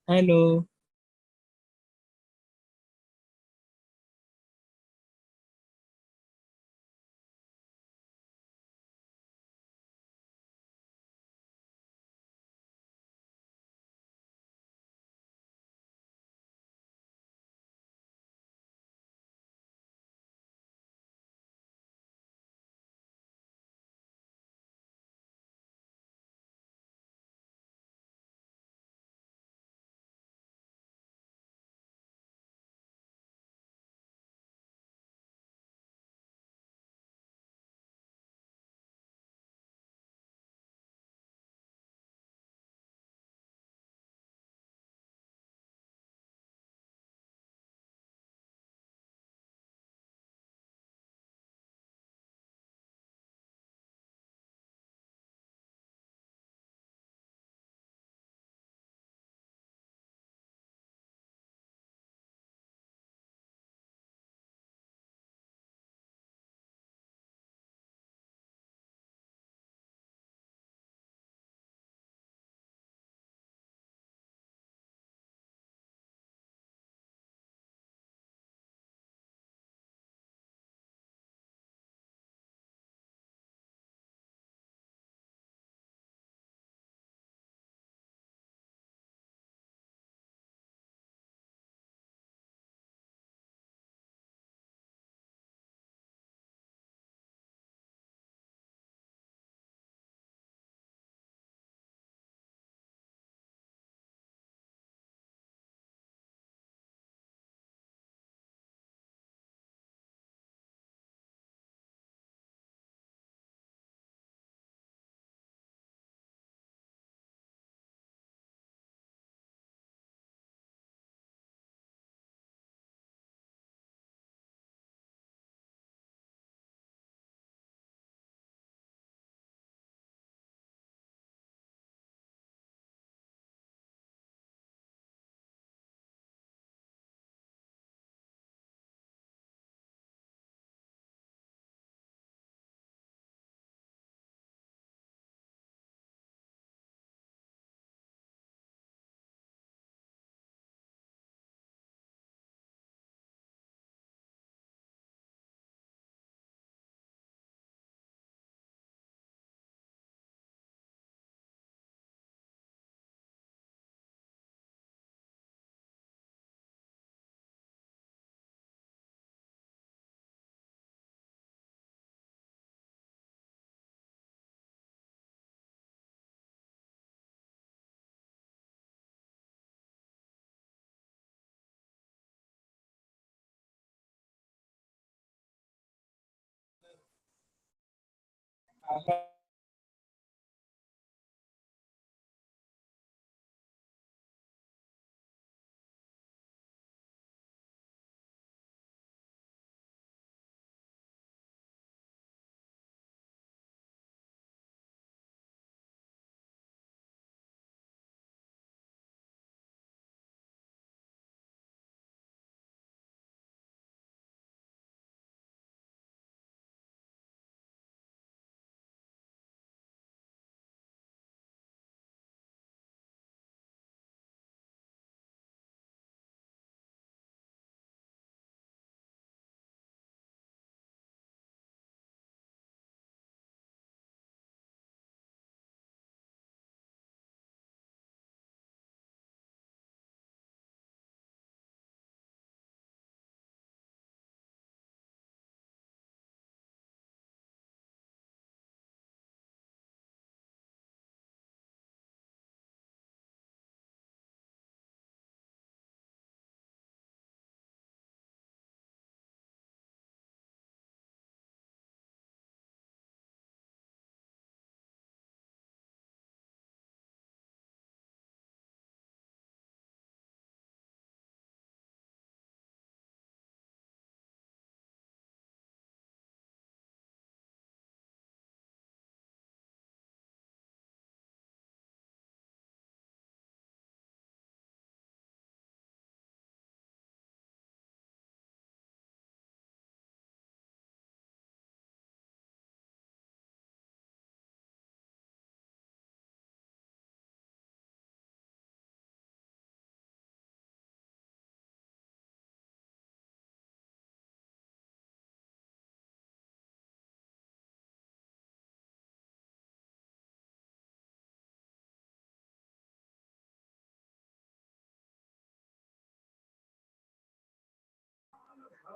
Hello.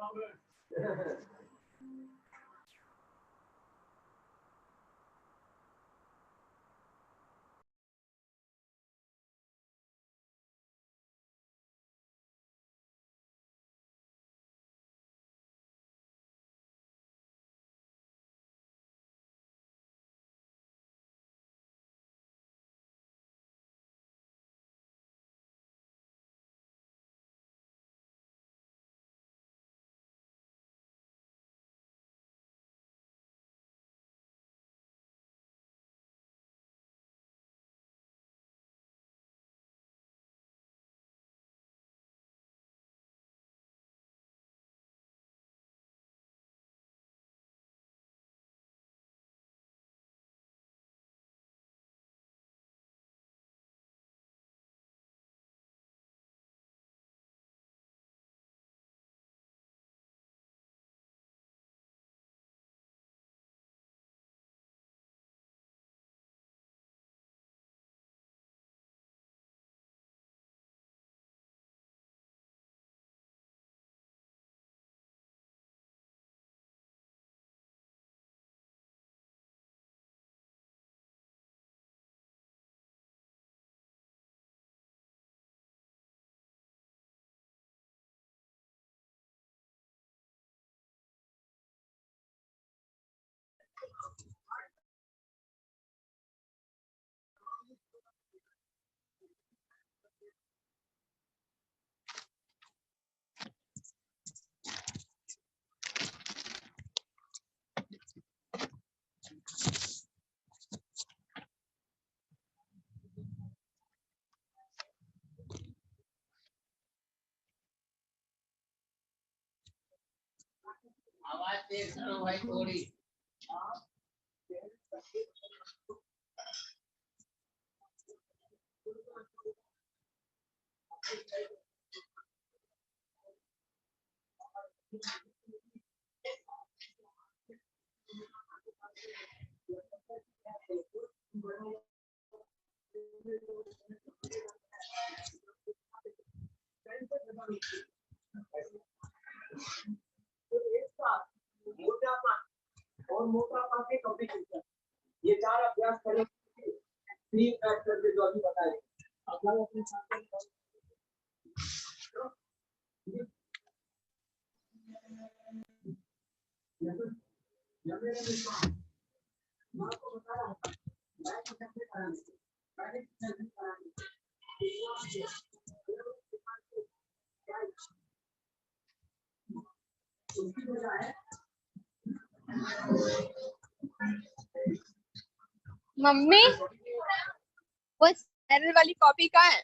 आवाज तेज करो भाई थोड़ी। और मोटापा के कॉम्प्लिकेशन, ये चार अभ्यास करें। तीन फैक्टर के जो अभी बताए अगर अपने साथ मैं आपको बता रहा हूँ मैं कैसे करांगे मैंने कैसे करांगे उसकी बजाय मम्मी वो स्पाइरल वाली कॉपी कहाँ है?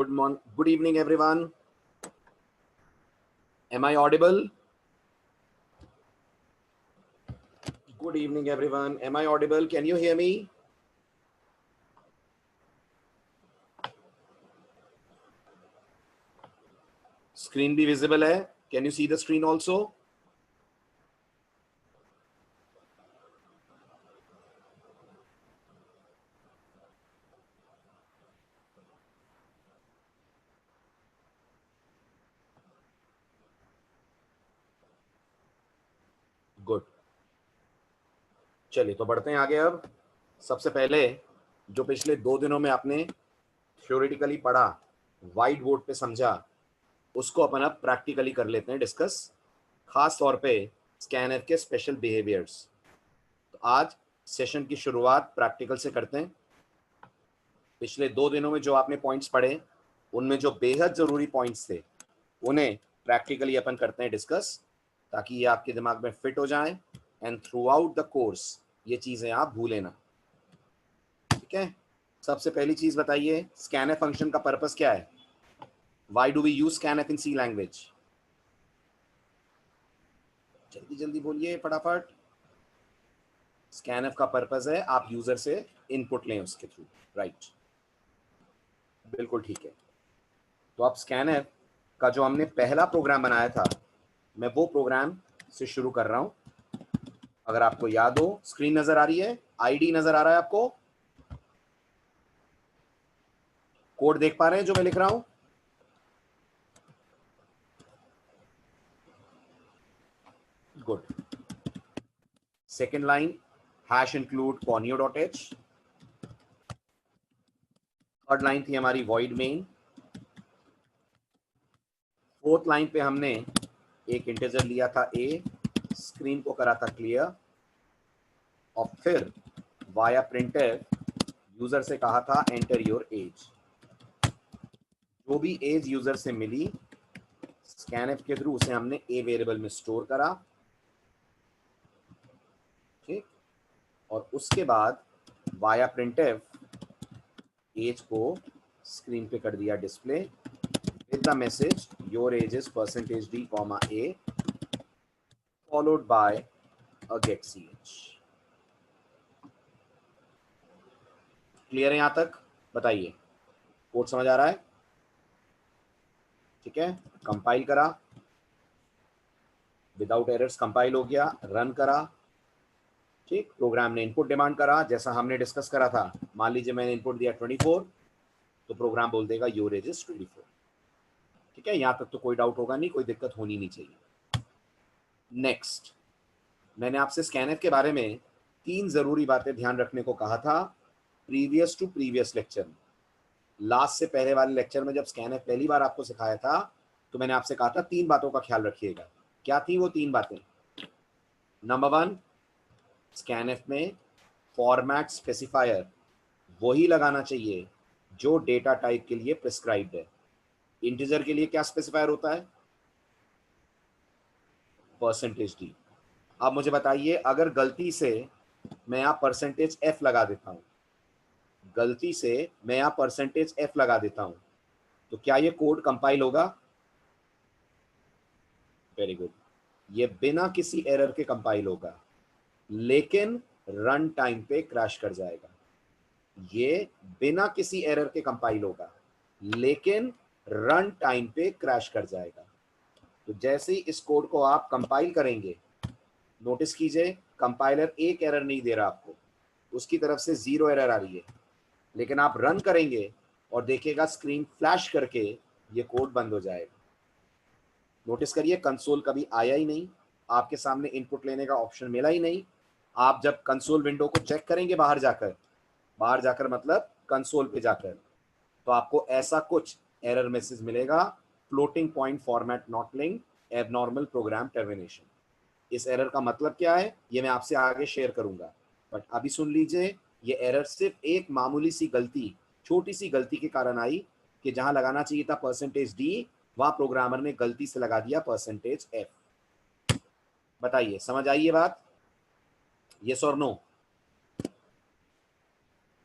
Good evening, everyone. Am I audible? Good evening, everyone. Am I audible? Can you hear me? Screen भी visible है. Can you see the screen also? Good. चलिए तो बढ़ते हैं आगे. अब सबसे पहले जो पिछले 2 दिनों में आपने थ्योरेटिकली पढ़ा, व्हाइट बोर्ड पे समझा, उसको अपन अब प्रैक्टिकली कर लेते हैं डिस्कस, खास तौर पे स्कैनर के स्पेशल बिहेवियर्स. तो आज सेशन की शुरुआत प्रैक्टिकल से करते हैं. पिछले 2 दिनों में जो आपने पॉइंट्स पढ़े, उनमें जो बेहद ज़रूरी पॉइंट्स थे उन्हें प्रैक्टिकली अपन करते हैं डिस्कस, ताकि ये आपके दिमाग में फिट हो जाएं and through out the course ये चीज़ें आप भूलें ना. ठीक है. सबसे पहली चीज़ बताइए, स्कैनफ फंक्शन का पर्पस क्या है? Why do we use scanf in C language? जल्दी जल्दी बोलिए फटाफट. स्कैनफ का पर्पस है आप यूजर से इनपुट लें उसके थ्रू. राइट, बिल्कुल ठीक है. तो अब स्कैनफ का जो हमने पहला प्रोग्राम बनाया था, मैं वो प्रोग्राम से शुरू कर रहा हूं. अगर आपको याद हो, स्क्रीन नजर आ रही है, आईडी नजर आ रहा है आपको, कोड देख पा रहे हैं जो मैं लिख रहा हूं? Good. Second line hash include conio.h. Third line थी हमारी void main. फोर्थ लाइन पे हमने एक इंटीजर लिया था a, स्क्रीन को करा था क्लियर, और फिर वाया printf यूजर से कहा था एंटर योर एज. जो भी एज यूजर से मिली, स्कैनफ के थ्रू उसे हमने a वेरिएबल में स्टोर करा. ठीक. और उसके बाद वाया printf एज को स्क्रीन पे कर दिया display with the message your age is %d, a followed by a get ch. Clear है यहां तक? बताइए, कोड समझ आ रहा है? ठीक है. कंपाइल करा, विदाउट एरर्स कंपाइल हो गया, रन करा. ठीक. प्रोग्राम ने इनपुट डिमांड करा, जैसा हमने डिस्कस करा था. मान लीजिए मैंने इनपुट दिया 24, तो प्रोग्राम बोल देगा योर एज इज 24. ठीक है. यहां तक तो कोई डाउट होगा नहीं, कोई दिक्कत होनी नहीं चाहिए. नेक्स्ट, मैंने आपसे स्कैनफ के बारे में 3 जरूरी बातें ध्यान रखने को कहा था प्रीवियस टू प्रीवियस लेक्चर में. लास्ट से पहले वाले लेक्चर में जब स्कैनफ पहली बार आपको सिखाया था, तो मैंने आपसे कहा था 3 बातों का ख्याल रखिएगा. क्या थी वो 3 बातें? नंबर 1, स्कैनफ में फॉर्मेट स्पेसिफायर वही लगाना चाहिए जो डेटा टाइप के लिए प्रिस्क्राइब्ड है. इंटीजर के लिए क्या स्पेसिफायर होता है? %d. अब मुझे बताइए, अगर गलती से मैं यहाँ %f लगा देता हूं, गलती से मैं यहाँ %f लगा देता हूं, तो क्या ये कोड कंपाइल होगा? Very good. ये बिना किसी एरर के कंपाइल होगा, लेकिन रन टाइम पे क्रैश कर जाएगा. ये बिना किसी एरर के कंपाइल होगा, लेकिन रन टाइम पे क्रैश कर जाएगा. तो जैसे ही इस कोड को आप कंपाइल करेंगे, नोटिस कीजिए कंपाइलर एक एरर नहीं दे रहा आपको, उसकी तरफ से 0 एरर आ रही है. लेकिन आप रन करेंगे और देखिएगा स्क्रीन फ्लैश करके ये कोड बंद हो जाएगा. नोटिस करिए, कंसोल कभी आया ही नहीं, आपके सामने इनपुट लेने का ऑप्शन मिला ही नहीं. आप जब कंसोल विंडो को चेक करेंगे बाहर जाकर मतलब कंसोल पे जाकर, तो आपको ऐसा कुछ एरर मैसेज मिलेगा, floating point format not link, abnormal program termination. इस एरर का मतलब क्या है ये मैं आपसे आगे शेयर करूंगा, बट अभी सुन लीजिए, ये एरर सिर्फ एक मामूली सी गलती, छोटी सी गलती के कारण आई कि जहां लगाना चाहिए था %d, वहां प्रोग्रामर ने गलती से लगा दिया %f. बताइए, समझ आई ये बात? यस और नो?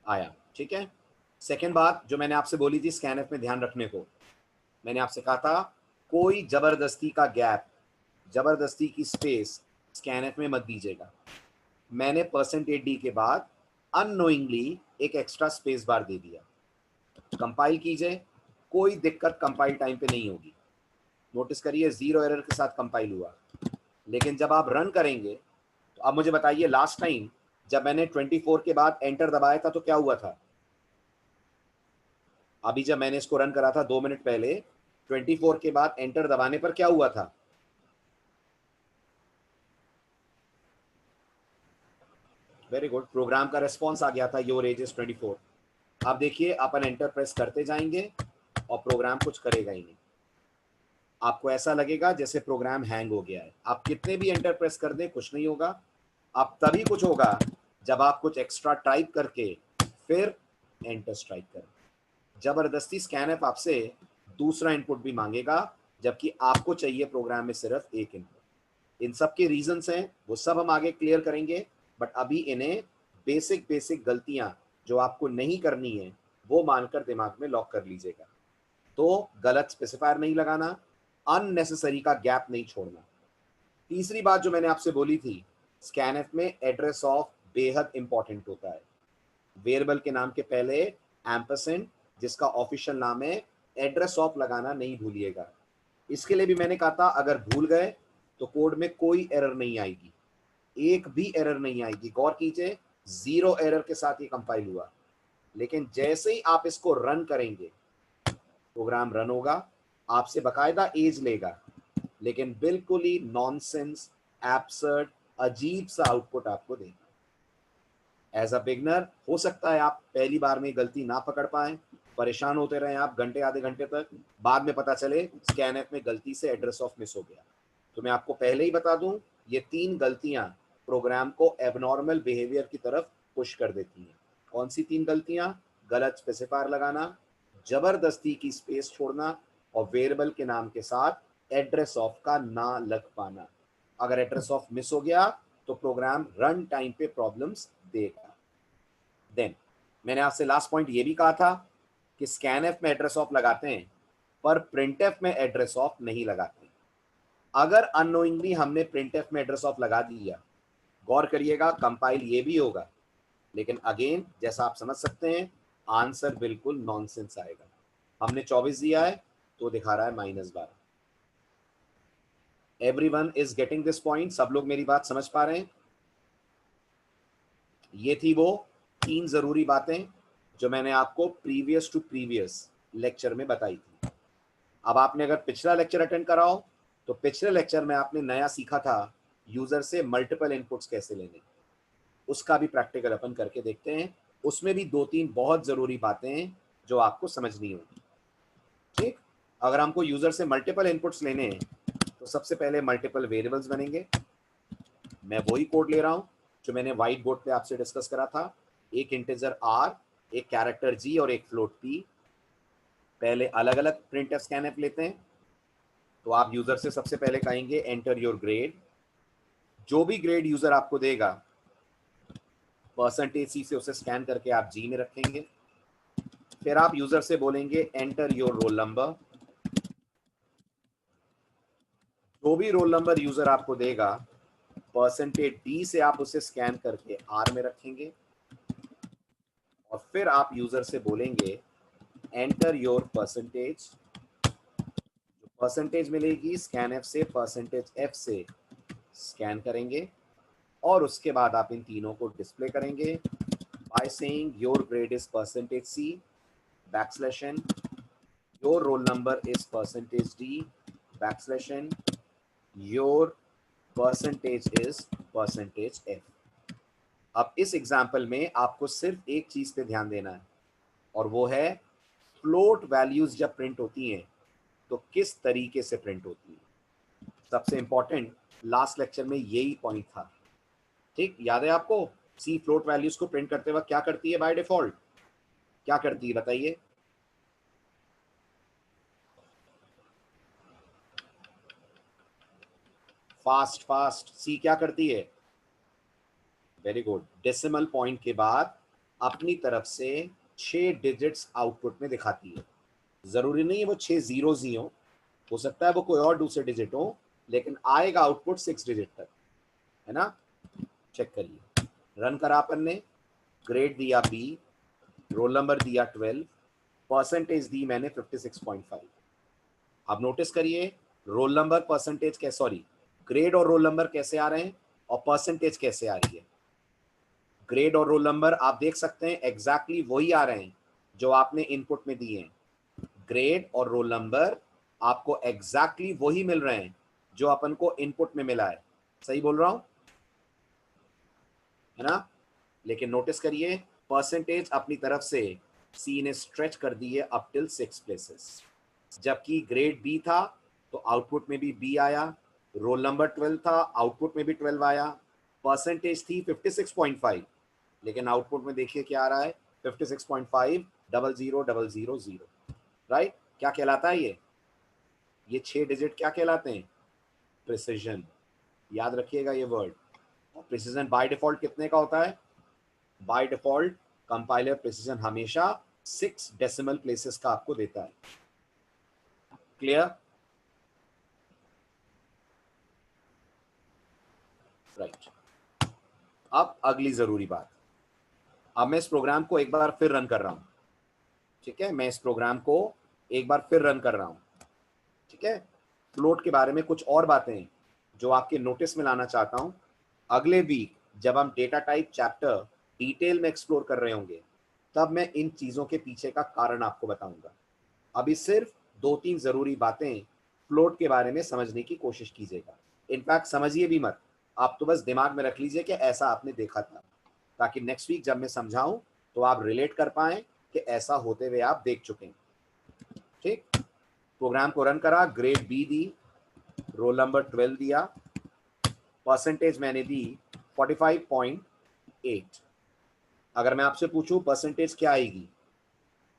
आया. ठीक है. सेकेंड बात जो मैंने आपसे बोली थी स्कैनएफ में ध्यान रखने को, मैंने आपसे कहा था कोई जबरदस्ती का गैप, जबरदस्ती की स्पेस स्कैनएफ में मत दीजिएगा। मैंने परसेंटेज डी के बाद अननोइंगली एक एक्स्ट्रा स्पेस बार दे दिया। कंपाइल कीजिए, कोई दिक्कत कंपाइल टाइम पे नहीं होगी। नोटिस करिए 0 एरर के साथ कंपाइल हुआ। लेकिन जब आप रन करेंगे तो अब मुझे बताइए लास्ट टाइम जब मैंने 24 के बाद एंटर दबाया था तो क्या हुआ था? अभी जब मैंने इसको रन करा था 2 मिनट पहले, 24 के बाद एंटर दबाने पर क्या हुआ था? वेरी गुड, प्रोग्राम का रिस्पॉन्स आ गया था योर एज इज 24। आप देखिए अपन एंटर प्रेस करते जाएंगे और प्रोग्राम कुछ करेगा ही नहीं। आपको ऐसा लगेगा जैसे प्रोग्राम हैंग हो गया है। आप कितने भी एंटर प्रेस कर दें कुछ नहीं होगा। अब तभी कुछ होगा जब आप कुछ एक्स्ट्रा टाइप करके फिर एंटर स्ट्राइक करें। जबरदस्ती स्कैनएफ आपसे दूसरा इनपुट भी मांगेगा जबकि आपको चाहिए प्रोग्राम में सिर्फ एक इनपुट। इन सब के रीजंस हैं, वो सब हम आगे क्लियर करेंगे, बट अभी इन्हें बेसिक गलतियां जो आपको नहीं करनी है वो मानकर दिमाग में लॉक कर लीजिएगा। तो गलत स्पेसिफायर नहीं लगाना, अननेसेसरी का गैप नहीं छोड़ना। तीसरी बात जो मैंने आपसे बोली थी, स्कैनएफ में एड्रेस ऑफ बेहद इंपॉर्टेंट होता है। वेरिएबल के नाम के पहले एम्परसेंड, जिसका ऑफिशियल नाम है, एड्रेस ऑफ लगाना नहीं भूलिएगा। इसके लिए भी मैंने कहा था अगर भूल गए तो कोड में कोई एरर नहीं आएगी, एक भी एरर नहीं आएगी। गौर कीजिए 0 एरर के साथ ये कंपाइल हुआ। लेकिन जैसे ही आप इसको रन करेंगे प्रोग्राम रन होगा, आपसे बकायदा एज लेगा, लेकिन बिल्कुल ही नॉनसेंस, एब्सर्ड, अजीब सा आउटपुट आपको देगा। एज अ बिगनर हो सकता है आप पहली बार में गलती ना पकड़ पाए, परेशान होते रहे आप घंटे आधे घंटे तक, बाद में पता चले स्कैनएफ में गलती से एड्रेस ऑफ मिस हो गया। तो मैं आपको पहले ही बता दूं, ये 3 गलतियां प्रोग्राम को एबनॉर्मल बिहेवियर की तरफ पुश कर देती हैं। कौन सी 3 गलतियां? गलत स्पेसिफायर लगाना, जबरदस्ती की स्पेस छोड़ना और वेरिएबल के नाम के साथ एड्रेस ऑफ का ना लग पाना। अगर एड्रेस ऑफ मिस हो गया तो प्रोग्राम रन टाइम पे प्रॉब्लम्स देगा। देन मैंने आपसे लास्ट पॉइंट ये भी कहा था कि स्कैनएफ में एड्रेस ऑफ लगाते हैं पर प्रिंटएफ में एड्रेस ऑफ नहीं लगाते। अगर अननोइंगली हमने प्रिंटएफ में एड्रेस ऑफ लगा दिया, गौर करिएगा कंपाइल ये भी होगा, लेकिन अगेन जैसा आप समझ सकते हैं आंसर बिल्कुल नॉनसेंस आएगा। हमने 24 दिया है तो दिखा रहा है -12। Everyone is getting this point? सब लोग मेरी बात समझ पा रहे हैं? ये थी वो 3 जरूरी बातें जो मैंने आपको प्रीवियस टू प्रीवियस लेक्चर में बताई थी। अब आपने अगर पिछला लेक्चर अटेंड करा हो तो पिछले लेक्चर में आपने नया सीखा था यूजर से मल्टीपल इनपुट्स कैसे लेने, उसका भी प्रैक्टिकल अपन करके देखते हैं। उसमें भी 2-3 बहुत जरूरी बातें हैं जो आपको समझनी होगी। ठीक, अगर हमको यूजर से मल्टीपल इनपुट्स लेने हैं तो सबसे पहले मल्टीपल वेरिएबल्स बनेंगे। मैं वही कोड ले रहा हूं जो मैंने व्हाइट बोर्ड पे आपसे डिस्कस करा था। एक इंटीजर r, एक कैरेक्टर g और एक फ्लोट p। पहले अलग अलग प्रिंटएफ स्कैनएफ लेते हैं। तो आप यूजर से सबसे पहले कहेंगे एंटर योर ग्रेड। जो भी ग्रेड यूजर आपको देगा %c से उसे स्कैन करके आप g में रखेंगे। फिर आप यूजर से बोलेंगे एंटर योर रोल नंबर। जो भी रोल नंबर यूजर आपको देगा %d से आप उसे स्कैन करके r में रखेंगे। और फिर आप यूजर से बोलेंगे एंटर योर परसेंटेज। जो परसेंटेज मिलेगी स्कैनएफ से %f से स्कैन करेंगे और उसके बाद आप इन तीनों को डिस्प्ले करेंगे by saying your grade is %c \n, your roll number is %d \n, your percentage is %f। अब इस एग्जाम्पल में आपको सिर्फ एक चीज पे ध्यान देना है और वो है फ्लोट वैल्यूज जब प्रिंट होती हैं तो किस तरीके से प्रिंट होती है। सबसे इंपॉर्टेंट लास्ट लेक्चर में यही पॉइंट था। ठीक, याद है आपको? सी फ्लोट वैल्यूज को प्रिंट करते वक्त क्या करती है बाय डिफॉल्ट? क्या करती है बताइए? फास्ट सी क्या करती है? वेरी गुड, डेसिमल पॉइंट के बाद अपनी तरफ से 6 डिजिट्स आउटपुट में दिखाती है। जरूरी नहीं है वो 6 जीरोस ही हो सकता है वो कोई और दूसरे डिजिट हो, लेकिन आएगा आउटपुट 6 डिजिट तक, है ना। चेक करिए, रन करा अपन ने, ग्रेड दिया बी, रोल नंबर दिया 12, परसेंटेज दी मैंने 56.5। अब नोटिस करिए रोल नंबर परसेंटेज कैसे, सॉरी ग्रेड और रोल नंबर कैसे आ रहे हैं और परसेंटेज कैसे आ रही है। ग्रेड और रोल नंबर आप देख सकते हैं एग्जैक्टली वही आ रहे हैं जो आपने इनपुट में दिए हैं। ग्रेड और रोल नंबर आपको एग्जैक्टली वही मिल रहे हैं जो अपन को इनपुट में मिला है। सही बोल रहा हूं, है ना। लेकिन नोटिस करिए परसेंटेज अपनी तरफ से सी ने स्ट्रेच कर दी है अप टिल 6 प्लेसेस, जबकि ग्रेड बी था तो आउटपुट में भी बी आया, रोल नंबर 12 था आउटपुट में भी 12 आया, परसेंटेज थी 56.5, लेकिन आउटपुट में देखिए क्या आ रहा है 56.5 0000, राइट। क्या कहलाता है ये 6 डिजिट क्या कहलाते हैं, प्रिसिजन। याद रखिएगा ये वर्ड। प्रिसिजन बाय डिफॉल्ट कितने का होता है, बाय डिफॉल्ट कंपाइलर प्रिसिजन हमेशा 6 डेसिमल प्लेसेस का आपको देता है। Clear, right. अब अगली जरूरी बात, अब मैं इस प्रोग्राम को एक बार फिर रन कर रहा हूं, ठीक है। मैं इस प्रोग्राम को एक बार फिर रन कर रहा हूं, ठीक है। फ्लोट के बारे में कुछ और बातें जो आपके नोटिस में लाना चाहता हूं। अगले वीक जब हम डेटा टाइप चैप्टर डिटेल में एक्सप्लोर कर रहे होंगे तब मैं इन चीजों के पीछे का कारण आपको बताऊंगा। अभी सिर्फ 2-3 जरूरी बातें फ्लोट के बारे में समझने की कोशिश कीजिएगा। इनफैक्ट समझिए भी मत, आप तो बस दिमाग में रख लीजिए कि ऐसा आपने देखा था, ताकि नेक्स्ट वीक जब मैं समझाऊं तो आप रिलेट कर पाएं कि ऐसा होते हुए आप देख चुके हैं, ठीक। प्रोग्राम को रन करा, grade be the, role number 12 दिया, परसेंटेज मैंने दी 45.8। अगर मैं आपसे पूछूं परसेंटेज क्या आएगी,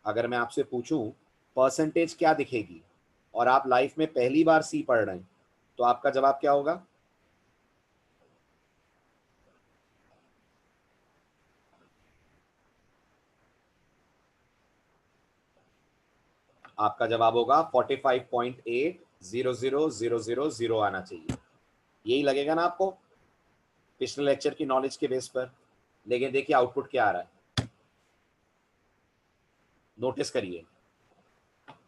अगर मैं आपसे पूछूं परसेंटेज क्या दिखेगी और आप लाइफ में पहली बार सी पढ़ रहे हैं तो आपका जवाब क्या होगा, आपका जवाब होगा 45.8000000 आना चाहिए। यही लगेगा ना आपको पिछले लेक्चर की नॉलेज के बेस पर। लेकिन देखिए आउटपुट क्या आ रहा है, नोटिस करिए,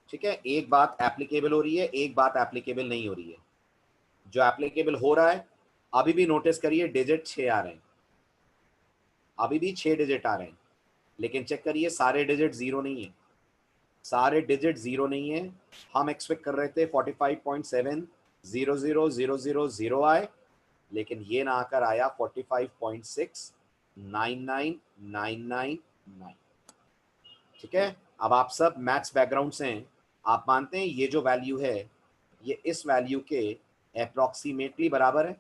ठीक है। एक बात एप्लीकेबल हो रही है, एक बात एप्लीकेबल नहीं हो रही है। जो एप्लीकेबल हो रहा है, अभी भी नोटिस करिए डिजिट 6 आ रहे हैं, अभी भी 6 डिजिट आ रहे हैं, लेकिन चेक करिए सारे डिजिट जीरो नहीं है, सारे डिजिट जीरो नहीं है। हम एक्सपेक्ट कर रहे थे 45.7000000 आए, लेकिन ये ना आकर आया 45.6999999। ठीक है। अब आप सब मैथ्स बैकग्राउंड से हैं, आप मानते हैं ये जो वैल्यू है ये इस वैल्यू के अप्रॉक्सीमेटली बराबर है,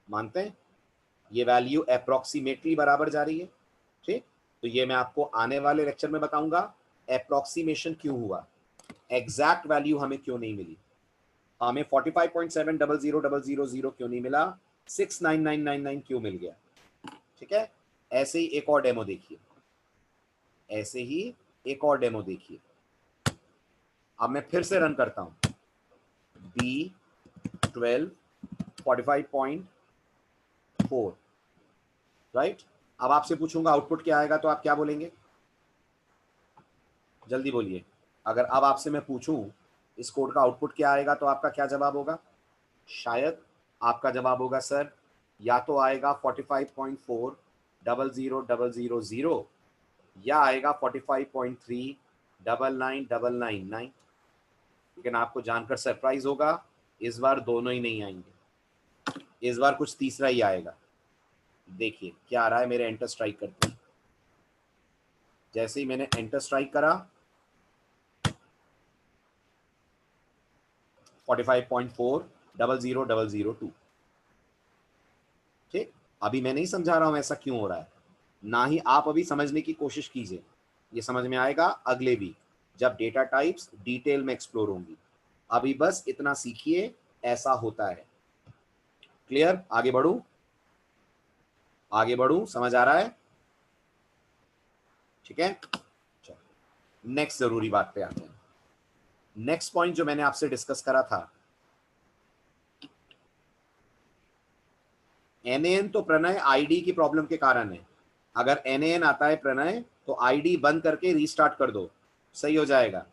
मानते हैं ये वैल्यू अप्रॉक्सीमेटली बराबर जा रही है, ठीक। तो ये मैं आपको आने वाले लेक्चर में बताऊंगा अप्रॉक्सीमेशन क्यों हुआ, एग्जैक्ट वैल्यू हमें क्यों नहीं मिली, हमें 45.7000000 क्यों नहीं मिला, 69999 क्यों मिल गया, ठीक है। ऐसे ही एक और डेमो देखिए, ऐसे ही एक और डेमो देखिए। अब मैं फिर से रन करता हूं, B12 45.4, राइट। अब आपसे पूछूंगा आउटपुट क्या आएगा तो आप क्या बोलेंगे, जल्दी बोलिए। अगर अब आपसे मैं पूछूं इस कोड का आउटपुट क्या आएगा तो आपका क्या जवाब होगा, शायद आपका जवाब होगा सर या तो आएगा 45.4000000 या आएगा 45.3999999। लेकिन आपको जानकर सरप्राइज होगा इस बार दोनों ही नहीं आएंगे, इस बार कुछ तीसरा ही आएगा। देखिए क्या आ रहा है, मेरे एंटर स्ट्राइक करते हैं, जैसे ही मैंने एंटर स्ट्राइक करा 45.4000002, ठीक। अभी मैं नहीं समझा रहा हूं ऐसा क्यों हो रहा है, ना ही आप अभी समझने की कोशिश कीजिए, ये समझ में आएगा अगले वीक जब डेटा टाइप्स डिटेल में एक्सप्लोर होंगी। अभी बस इतना सीखिए ऐसा होता है। क्लियर, आगे बढ़ू, आगे बढ़ू, समझ आ रहा है। ठीक है, चलो नेक्स्ट जरूरी बात पे आते हैं। नेक्स्ट पॉइंट जो मैंने आपसे डिस्कस करा था, NaN तो प्रणय आईडी की प्रॉब्लम के कारण है। अगर NaN आता है प्रणय तो आईडी बंद करके रीस्टार्ट कर दो, सही हो जाएगा।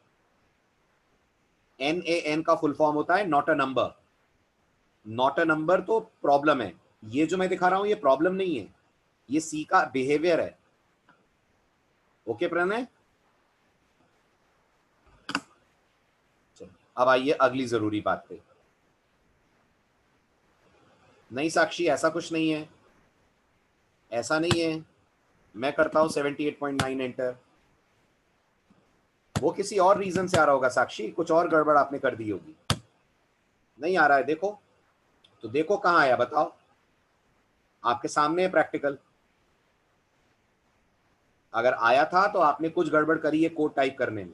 NaN का फुल फॉर्म होता है not a number. Not a number तो प्रॉब्लम है, ये जो मैं दिखा रहा हूं ये प्रॉब्लम नहीं है, ये सी का बिहेवियर है। ओके प्रणय, अब आइए अगली जरूरी बात पे। नहीं साक्षी, ऐसा कुछ नहीं है, ऐसा नहीं है। मैं करता हूं 78.9 एंटर, वो किसी और रीजन से आ रहा होगा साक्षी, कुछ और गड़बड़ आपने कर दी होगी। नहीं आ रहा है, देखो तो, देखो कहां आया बताओ, आपके सामने है प्रैक्टिकल। अगर आया था तो आपने कुछ गड़बड़ करी है कोड टाइप करने में,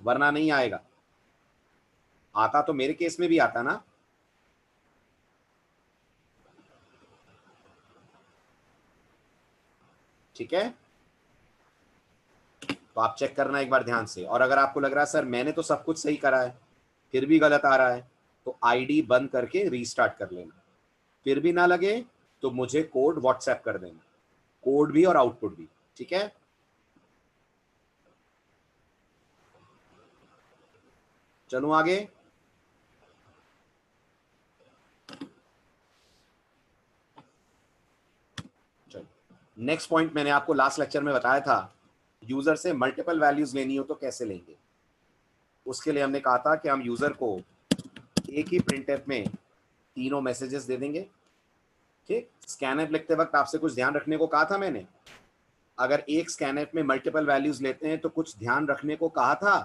वरना नहीं आएगा। आता तो मेरे केस में भी आता ना। ठीक है, तो आप चेक करना एक बार ध्यान से। और अगर आपको लग रहा है सर मैंने तो सब कुछ सही करा है फिर भी गलत आ रहा है, तो आईडी बंद करके रीस्टार्ट कर लेना। फिर भी ना लगे तो मुझे कोड व्हाट्सएप कर देना, कोड भी और आउटपुट भी। ठीक है, चलो आगे। चलो नेक्स्ट पॉइंट, मैंने आपको लास्ट लेक्चर में बताया था यूजर से मल्टीपल वैल्यूज लेनी हो तो कैसे लेंगे। उसके लिए हमने कहा था कि हम यूजर को एक ही प्रिंटफ में तीनों मैसेजेस दे देंगे। ठीक, स्कैनफ लिखते वक्त आपसे कुछ ध्यान रखने को कहा था मैंने। अगर एक स्कैनफ में मल्टीपल वैल्यूज लेते हैं तो कुछ ध्यान रखने को कहा था।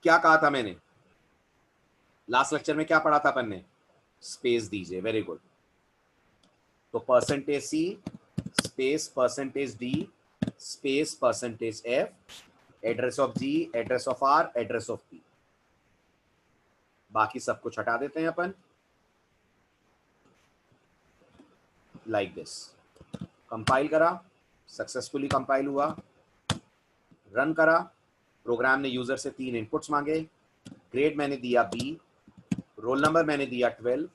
क्या कहा था मैंने लास्ट लेक्चर में, क्या पढ़ा था अपन ने? स्पेस दीजिए, वेरी गुड। तो %C space %D space %F, address of G, address of R, address of P। बाकी सब कुछ हटा देते हैं अपन, लाइक दिस। कंपाइल करा, सक्सेसफुली कंपाइल हुआ, रन करा। प्रोग्राम ने यूजर से 3 इनपुट्स मांगे। ग्रेड मैंने दिया B, रोल नंबर मैंने दिया 12,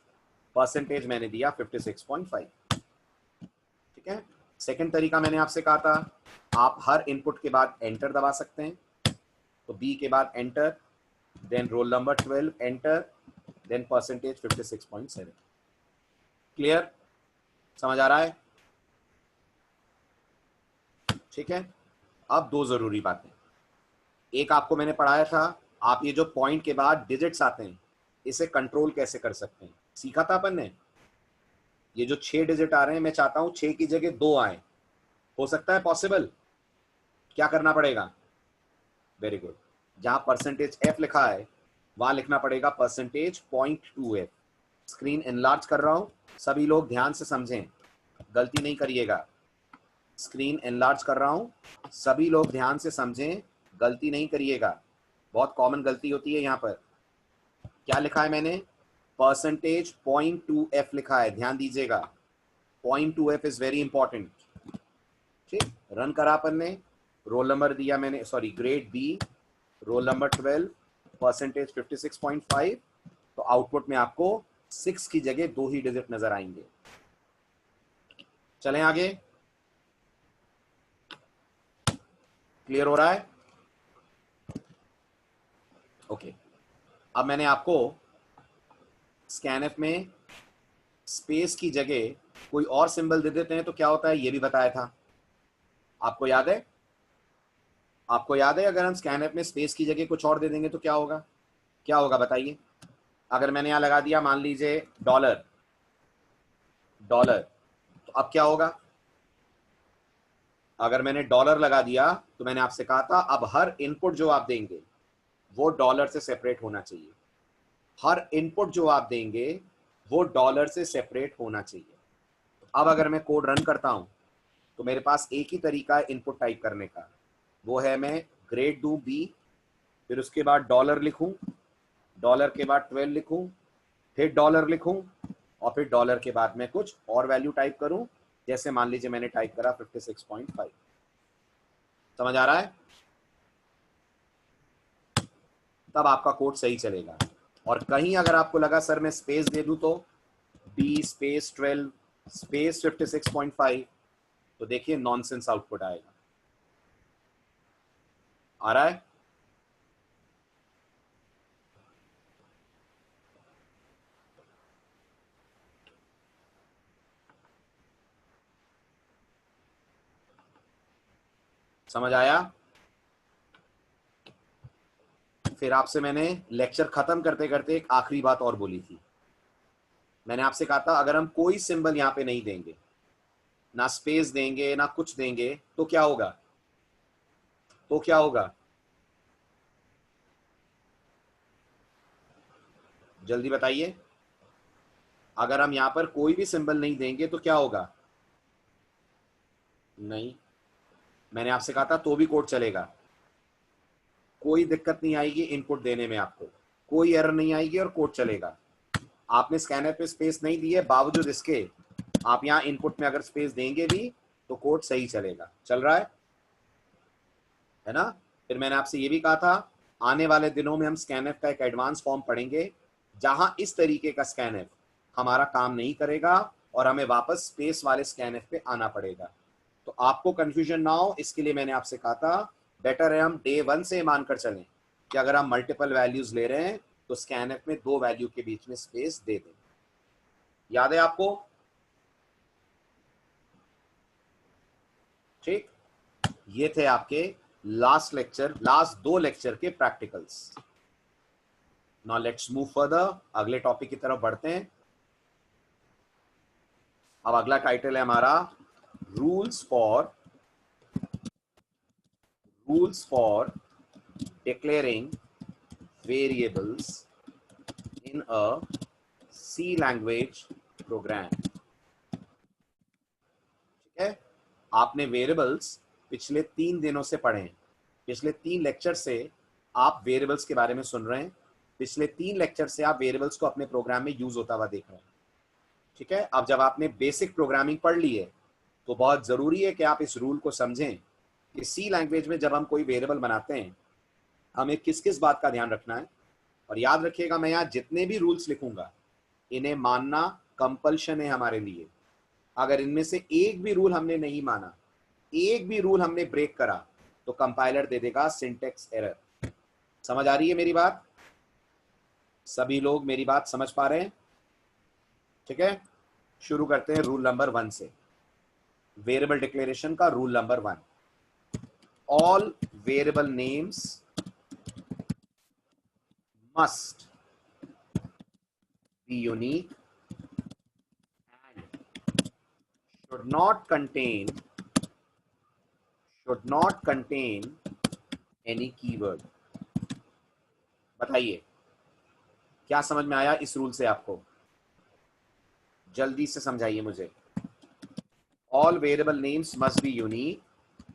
परसेंटेज मैंने दिया 56.5। ठीक है, सेकंड तरीका मैंने आपसे कहा था, आप हर इनपुट के बाद एंटर दबा सकते हैं। तो B के बाद enter, then roll number 12 enter, then percentage 56.7। Clear, समझ आ रहा है? ठीक है, अब दो जरूरी बातें। एक आपको मैंने पढ़ाया था, आप ये जो पॉइंट के बाद डिजिट्स आते हैं इसे कंट्रोल कैसे कर सकते हैं, सीखा था अपन ने। ये जो 6 डिजिट आ रहे हैं, मैं चाहता हूं 6 की जगह 2 आए, हो सकता है पॉसिबल? क्या करना पड़ेगा? वेरी गुड, जहां %F लिखा है वहां लिखना पड़ेगा %.2F। स्क्रीन एनलार्ज कर रहा हूं, सभी लोग ध्यान से समझें, गलती नहीं करिएगा। स्क्रीन एनलार्ज कर रहा हूं, सभी लोग ध्यान से समझें, गलती नहीं करिएगा। बहुत कॉमन गलती होती है यहाँ पर। क्या लिखा है मैंने? %.2F लिखा है, ध्यान दीजिएगा। .2F is very important. ठीक, रन करा अपन ने, रोल नंबर दिया मैंने, sorry grade B, role number 12, percentage 56.5। तो आउटपुट में आपको 6 की जगह 2 ही डिजिट नजर आएंगे। चलें आगे, क्लियर हो रहा है? ओके, अब मैंने आपको स्कैनफ में स्पेस की जगह कोई और सिंबल दे देते हैं तो क्या होता है ये भी बताया था, आपको याद है? आपको याद है अगर हम स्कैनफ में स्पेस की जगह कुछ और दे देंगे तो क्या होगा? क्या होगा बताइए? अगर मैंने यहां लगा दिया मान लीजिए डॉलर, तो अब क्या होगा? अगर मैंने डॉलर लगा दिया तो मैंने आपसे कहा था अब हर इनपुट जो आप देंगे वो डॉलर से सेपरेट होना चाहिए। हर इनपुट जो आप देंगे वो डॉलर से सेपरेट होना चाहिए। अब अगर मैं कोड रन करता हूं तो मेरे पास एक ही तरीका है इनपुट टाइप करने का, वो है मैं ग्रेड दूं B, फिर उसके बाद डॉलर लिखूं, डॉलर के बाद 12 लिखूं, फिर डॉलर लिखूं, और फिर डॉलर के बाद मैं कुछ और वैल्यू टाइप करूं, जैसे मान लीजिए मैंने टाइप करा 56.5, समझ आ रहा है? तब आपका कोड सही चलेगा। और कहीं अगर आपको लगा सर मैं स्पेस दे दूं तो b स्पेस 12 स्पेस 56.5, तो देखिए नॉनसेंस आउटपुट आएगा। आ रहा है? समझ आया? फिर आपसे मैंने लेक्चर खत्म करते करते एक आखिरी बात और बोली थी। मैंने आपसे कहा था अगर हम कोई सिंबल यहां पे नहीं देंगे, ना स्पेस देंगे ना कुछ देंगे, तो क्या होगा? तो क्या होगा? जल्दी बताइए। अगर हम यहां पर कोई भी सिंबल नहीं देंगे तो क्या होगा? नहीं, मैंने आपसे कहा था तो भी कोड चलेगा, कोई दिक्कत नहीं आएगी इनपुट देने में, आपको कोई एरर नहीं आएगी और कोड चलेगा। आपने स्कैनर पे स्पेस नहीं दी है, बावजूद इसके आप यहां इनपुट में अगर स्पेस देंगे भी तो कोड सही चलेगा। चल रहा है ना? फिर मैंने आपसे ये भी कहा था आने वाले दिनों में हम स्कैनएफ का एक एडवांस फॉर्म पढ़ेंगे जहां इस तरीके का स्कैनएफ हमारा काम नहीं करेगा और हमें वापस स्पेस वाले स्कैनएफ पे आना पड़ेगा। तो आपको कंफ्यूजन ना हो इसके लिए मैंने आपसे कहा था बेटर है हम डे 1 से मानकर चलें कि अगर हम मल्टीपल वैल्यूज ले रहे हैं तो स्कैनएफ में 2 वैल्यू के बीच में स्पेस दे दें। याद है आपको? ठीक, ये थे आपके लास्ट लेक्चर, लास्ट 2 लेक्चर के practicals. Now let's move further, अगले टॉपिक की तरफ बढ़ते हैं। अब अगला टाइटल है हमारा rules for declaring variables in a C language program. ठीक है, आपने वेरिएबल्स पिछले 3 दिनों से पढ़े हैं, पिछले 3 लेक्चर से आप वेरिएबल्स के बारे में सुन रहे हैं, पिछले 3 लेक्चर से आप वेरिएबल्स को अपने प्रोग्राम में यूज होता हुआ देख रहे हैं। ठीक है, अब जब आपने बेसिक प्रोग्रामिंग पढ़ ली है तो बहुत जरूरी है कि आप इस रूल को समझें कि सी लैंग्वेज में जब हम कोई वेरिएबल बनाते हैं हमें किस किस बात का ध्यान रखना है। और याद रखिएगा मैं यहाँ जितने भी रूल्स लिखूंगा इन्हें मानना कंपल्शन है हमारे लिए। अगर इनमें से एक भी रूल हमने नहीं माना, एक भी रूल हमने ब्रेक करा तो कंपाइलर दे देगा सिंटेक्स एरर। समझ आ रही है मेरी बात? सभी लोग मेरी बात समझ पा रहे हैं? ठीक है, शुरू करते हैं रूल नंबर 1 से, वेरिएबल डिक्लेरेशन का rule number 1। All variable names must be unique and should not contain any keyword। बताइए क्या समझ में आया इस रूल से आपको? जल्दी से समझाइए मुझे। All variable names must be unique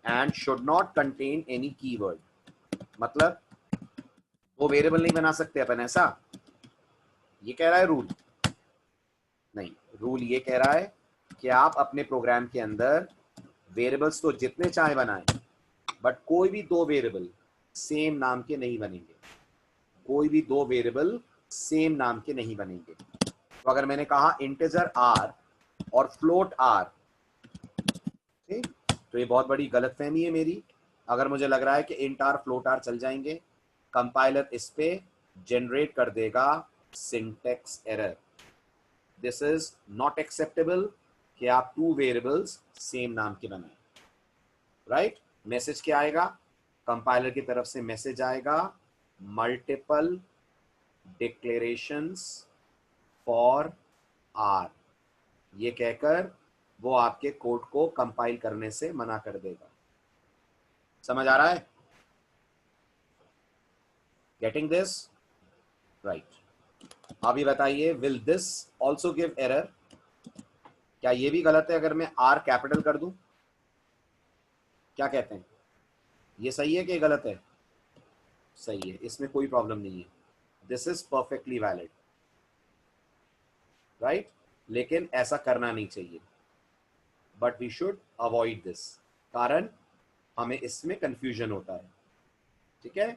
and should not contain any keyword. मतलब वो वेरिएबल नहीं बना सकते अपन, ऐसा ये कह रहा है रूल? नहीं, रूल ये कह रहा है कि आप अपने प्रोग्राम के अंदर वेरिएबल्स तो जितने चाहे बनाएं बट कोई भी 2 वेरिएबल सेम नाम के नहीं बनेंगे, कोई भी 2 वेरिएबल सेम नाम के नहीं बनेंगे। तो अगर मैंने कहा इंटीजर आर और फ्लोट आर, ठीक, तो ये बहुत बड़ी गलतफहमी है मेरी। अगर मुझे लग रहा है कि इंट आर फ्लोट आर चल जाएंगे, कंपाइलर इस पे जनरेट कर देगा syntax error. This is not acceptable कि आप 2 वेरिएबल्स सेम नाम के बनाएं। राइट, मैसेज क्या आएगा? कंपाइलर की तरफ से मैसेज आएगा मल्टीपल डिक्लेरेशंस फॉर आर, ये कहकर वो आपके कोड को कंपाइल करने से मना कर देगा। समझ आ रहा है? Getting this? राइट। अभी बताइए will this also give error? क्या ये भी गलत है अगर मैं आर कैपिटल कर दूं? क्या कहते हैं, ये सही है कि गलत है? सही है, इसमें कोई प्रॉब्लम नहीं है, this is perfectly valid. Right, लेकिन ऐसा करना नहीं चाहिए। But we should avoid this, कारण हमें इसमें कंफ्यूजन होता है। ठीक है,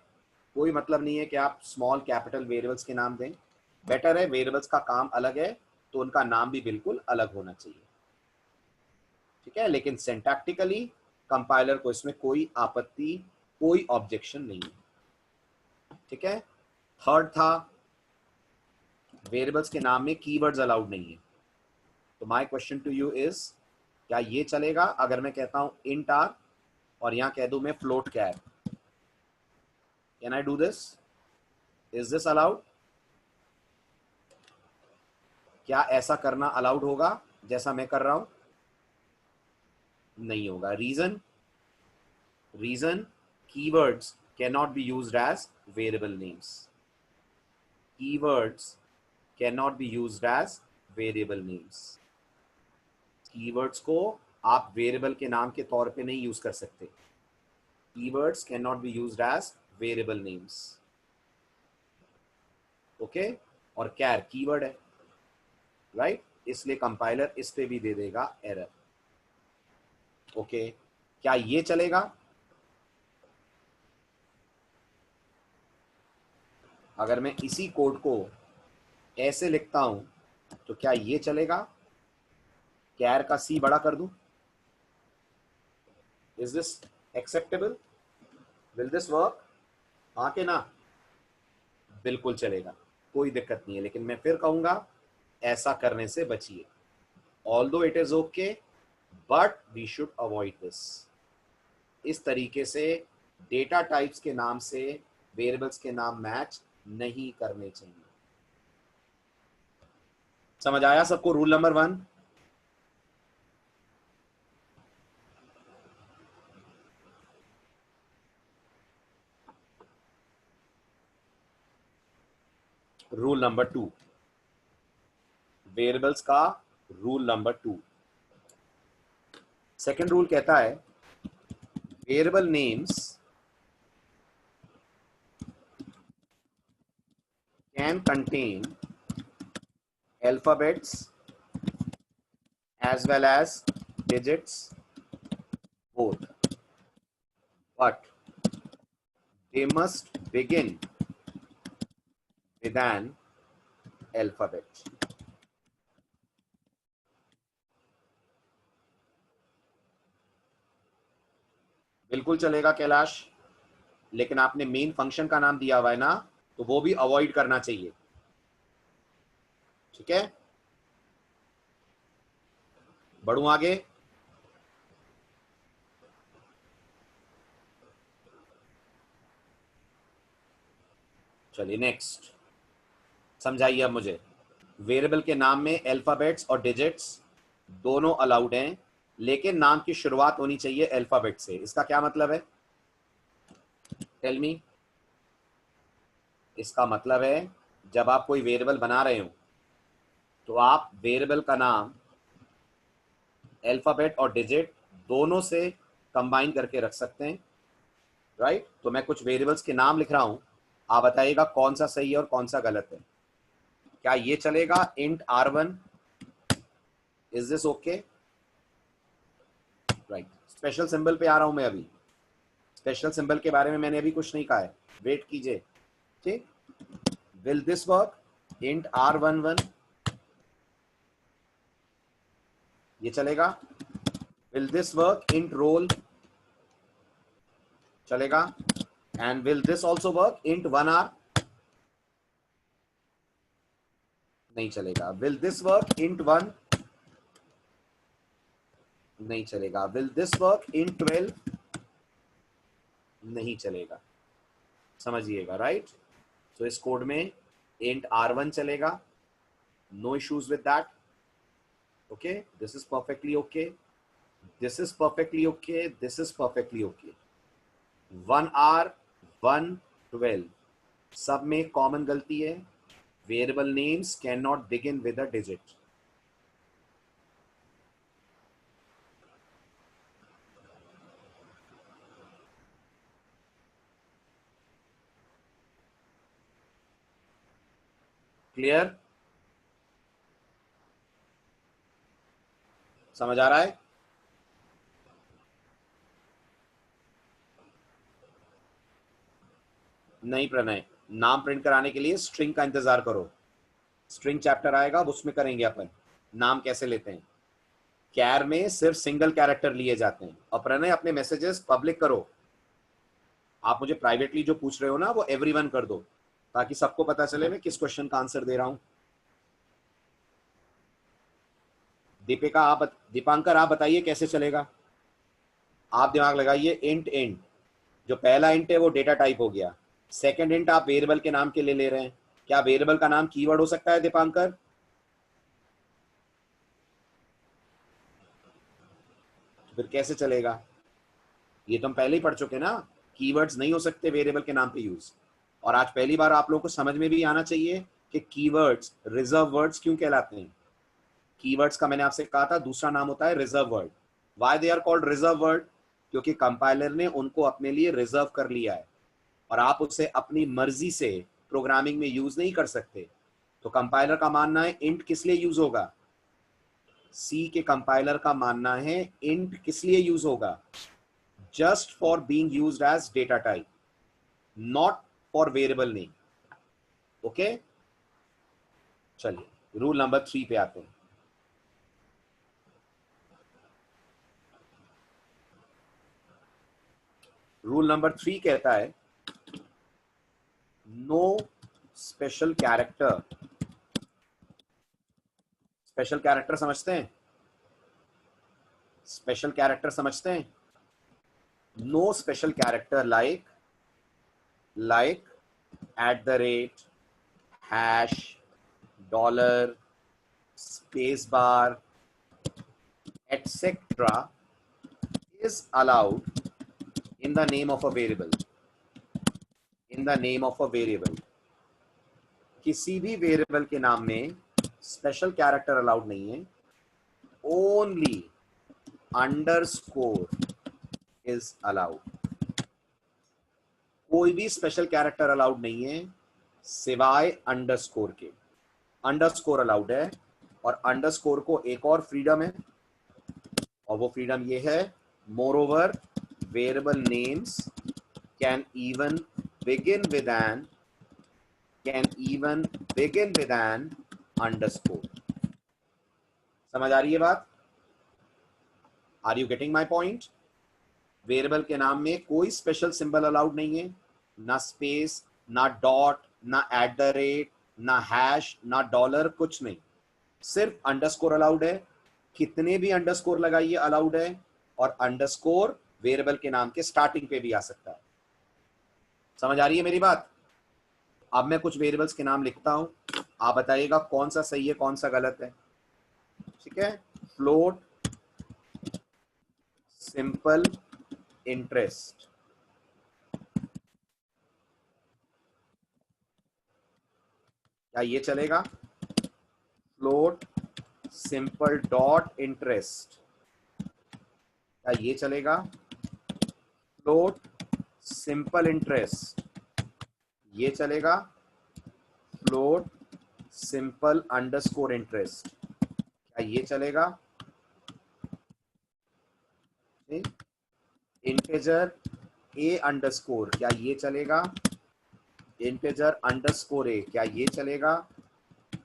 कोई मतलब नहीं है कि आप स्मॉल कैपिटल वेरिएबल्स के नाम दें, बेटर है वेरिएबल्स का काम अलग है तो उनका नाम भी बिल्कुल अलग होना चाहिए। ठीक है, लेकिन सिंटैक्टिकली कंपाइलर को इसमें कोई आपत्ति, कोई ऑब्जेक्शन नहीं है। ठीक है, थर्ड था वेरिएबल्स के नाम में कीवर्ड्स अलाउड नहीं है। तो my question to you is, क्या ये चलेगा अगर मैं कहता हूं इंट आर और यहां कह दूं मैं float char? Can I do this? Is this allowed? क्या ऐसा करना अलाउड होगा जैसा मैं कर रहा हूं? नहीं होगा। Reason keywords cannot be used as variable names. Keywords cannot be used as variable names. Keywords को आप वेरिएबल के नाम के तौर पे नहीं यूज कर सकते। Keywords cannot be used as variable names. Okay, और कैर कीवर्ड है, राइट? इसलिए कंपाइलर इस पे भी दे देगा एरर। ओके, क्या ये चलेगा? अगर मैं इसी कोड को ऐसे लिखता हूं तो क्या ये चलेगा? कैर का सी बड़ा कर दूं? Is this acceptable? Will this work? हाँ के ना? बिल्कुल चलेगा, कोई दिक्कत नहीं है, लेकिन मैं फिर कहूंगा ऐसा करने से बचिए। Although it is okay but we should avoid this. इस तरीके से डेटा टाइप्स के नाम से वेरिएबल्स के नाम मैच नहीं करने चाहिए। समझ आया सबको rule number 1? Rule number 2, variables का रूल नंबर 2। सेकेंड रूल कहता है variable names can contain alphabets as well as digits both, but they must begin with an alphabet. बिल्कुल चलेगा कैलाश, लेकिन आपने मेन फंक्शन का नाम दिया हुआ है ना, तो वो भी अवॉइड करना चाहिए। ठीक है, बढ़ू आगे। चलिए नेक्स्ट, समझाइए अब मुझे। वेरिएबल के नाम में अल्फाबेट्स और डिजिट्स दोनों अलाउड हैं, लेकिन नाम की शुरुआत होनी चाहिए अल्फाबेट से। इसका क्या मतलब है? Tell me. इसका मतलब है जब आप कोई वेरिएबल बना रहे हो तो आप वेरिएबल का नाम अल्फाबेट और डिजिट दोनों से कंबाइन करके रख सकते हैं, राइट? तो मैं कुछ वेरिएबल्स के नाम लिख रहा हूं, आप बताइएगा कौन सा सही है और कौन सा गलत है। क्या ये चलेगा int r1? Is this okay? Right, special symbol पे आ रहा हूं मैं अभी। स्पेशल सिंबल के बारे में मैंने अभी कुछ नहीं कहा है, वेट कीजिए। ठीक, will this work int r11? ये चलेगा। Will this work int roll? चलेगा। And will this also work int 1r? नहीं चलेगा। Will this work int 1? नहीं चलेगा। Will this work int 12? नहीं चलेगा। समझिएगा, राइट? तो इस कोड में इंट r1 चलेगा, no issues with that. Okay, this is perfectly okay, this is perfectly okay, this is perfectly okay. 1r 112 सब में कॉमन गलती है, variable names can not begin with a digit. Clear? समझ आ रहा है? नहीं प्रणय, नाम प्रिंट कराने के लिए स्ट्रिंग का इंतजार करो, स्ट्रिंग चैप्टर आएगा उसमें करेंगे अपन नाम कैसे लेते हैं। कैर में सिर्फ सिंगल कैरेक्टर लिए जाते हैं। और प्रणय अपने मैसेजेस पब्लिक करो, आप मुझे प्राइवेटली जो पूछ रहे हो ना वो एवरीवन कर दो, ताकि सबको पता चले मैं किस क्वेश्चन का आंसर दे रहा हूं। दीपिका आप दीपांकर आप बताइए कैसे चलेगा। आप दिमाग लगाइए। इंट इंट, जो पहला इंट है वो डेटा टाइप हो गया, सेकंड इंट आप वेरिएबल के नाम के लिए ले रहे हैं। क्या वेरिएबल का नाम कीवर्ड हो सकता है दीपांकर? तो फिर कैसे चलेगा? ये तो हम पहले ही पढ़ चुके ना, कीवर्ड्स नहीं हो सकते वेरिएबल के नाम पे यूज। और आज पहली बार आप लोगों को समझ में भी आना चाहिए कि कीवर्ड्स रिजर्व वर्ड्स क्यों कहलाते हैं। कीवर्ड्स का मैंने आपसे कहा था दूसरा नाम होता है reserve word. Why they are called reserve word? क्योंकि कंपाइलर ने उनको अपने लिए रिजर्व कर लिया है और आप उसे अपनी मर्जी से प्रोग्रामिंग में यूज नहीं कर सकते। तो कंपाइलर का मानना है इंट किस लिए यूज होगा? सी के कंपाइलर का मानना है इंट किस लिए यूज होगा? Just for being used as data type, not for variable name. Okay, चलिए रूल नंबर 3 पे आते हैं। रूल नंबर 3 कहता है no special character. Special character समझते हैं? स्पेशल कैरेक्टर समझते हैं? No special character like @ hash, dollar, space bar, etc. is allowed in the name of a variable. In the name of a variable, किसी भी variable के नाम में special character allowed नहीं है। Only underscore is allowed. कोई भी special character allowed नहीं है सिवाय अंडरस्कोर के। अंडरस्कोर अलाउड है और अंडरस्कोर को एक और फ्रीडम है और वो फ्रीडम ये है, moreover variable names can even begin with an underscore। समझ आ रही है बात? Are you getting my point? Variable के नाम में कोई स्पेशल सिंबल अलाउड नहीं है, ना स्पेस, ना डॉट, ना @ ना हैश, ना डॉलर, कुछ नहीं। सिर्फ अंडरस्कोर अलाउड है। कितने भी अंडरस्कोर लगाइए अलाउड है और अंडरस्कोर वेरिएबल के नाम के स्टार्टिंग पे भी आ सकता है। समझ आ रही है मेरी बात? अब मैं कुछ वेरिएबल्स के नाम लिखता हूं, आप बताइएगा कौन सा सही है कौन सा गलत है। ठीक है, फ्लोट, सिंपल इंटरेस्ट। क्या ये चलेगा? फ्लोट सिंपल डॉट इंटरेस्ट, क्या ये चलेगा? फ्लोट सिंपल इंटरेस्ट, ये चलेगा? फ्लोट सिंपल अंडरस्कोर इंटरेस्ट, क्या ये चलेगा? इंटीजर ए अंडरस्कोर, क्या ये चलेगा? इंटीजर अंडरस्कोर ए, क्या ये चलेगा?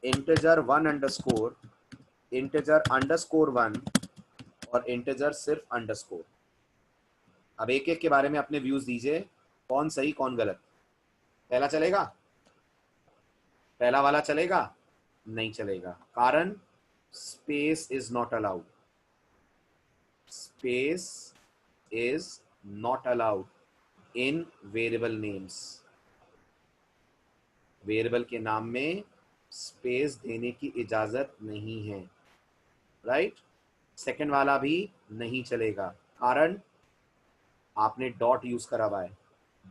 इंटीजर 1 अंडरस्कोर, इंटीजर अंडरस्कोर 1 और इंटीजर सिर्फ अंडरस्कोर। अब एक एक के बारे में अपने व्यूज दीजिए, कौन सही कौन गलत। पहला चलेगा? पहला वाला चलेगा? नहीं चलेगा, कारण space is not allowed. Space is not allowed in variable names. Variable के नाम में स्पेस देने की इजाजत नहीं है, राइट? सेकंड वाला भी नहीं चलेगा, कारण आपने डॉट यूज करा हुआ है।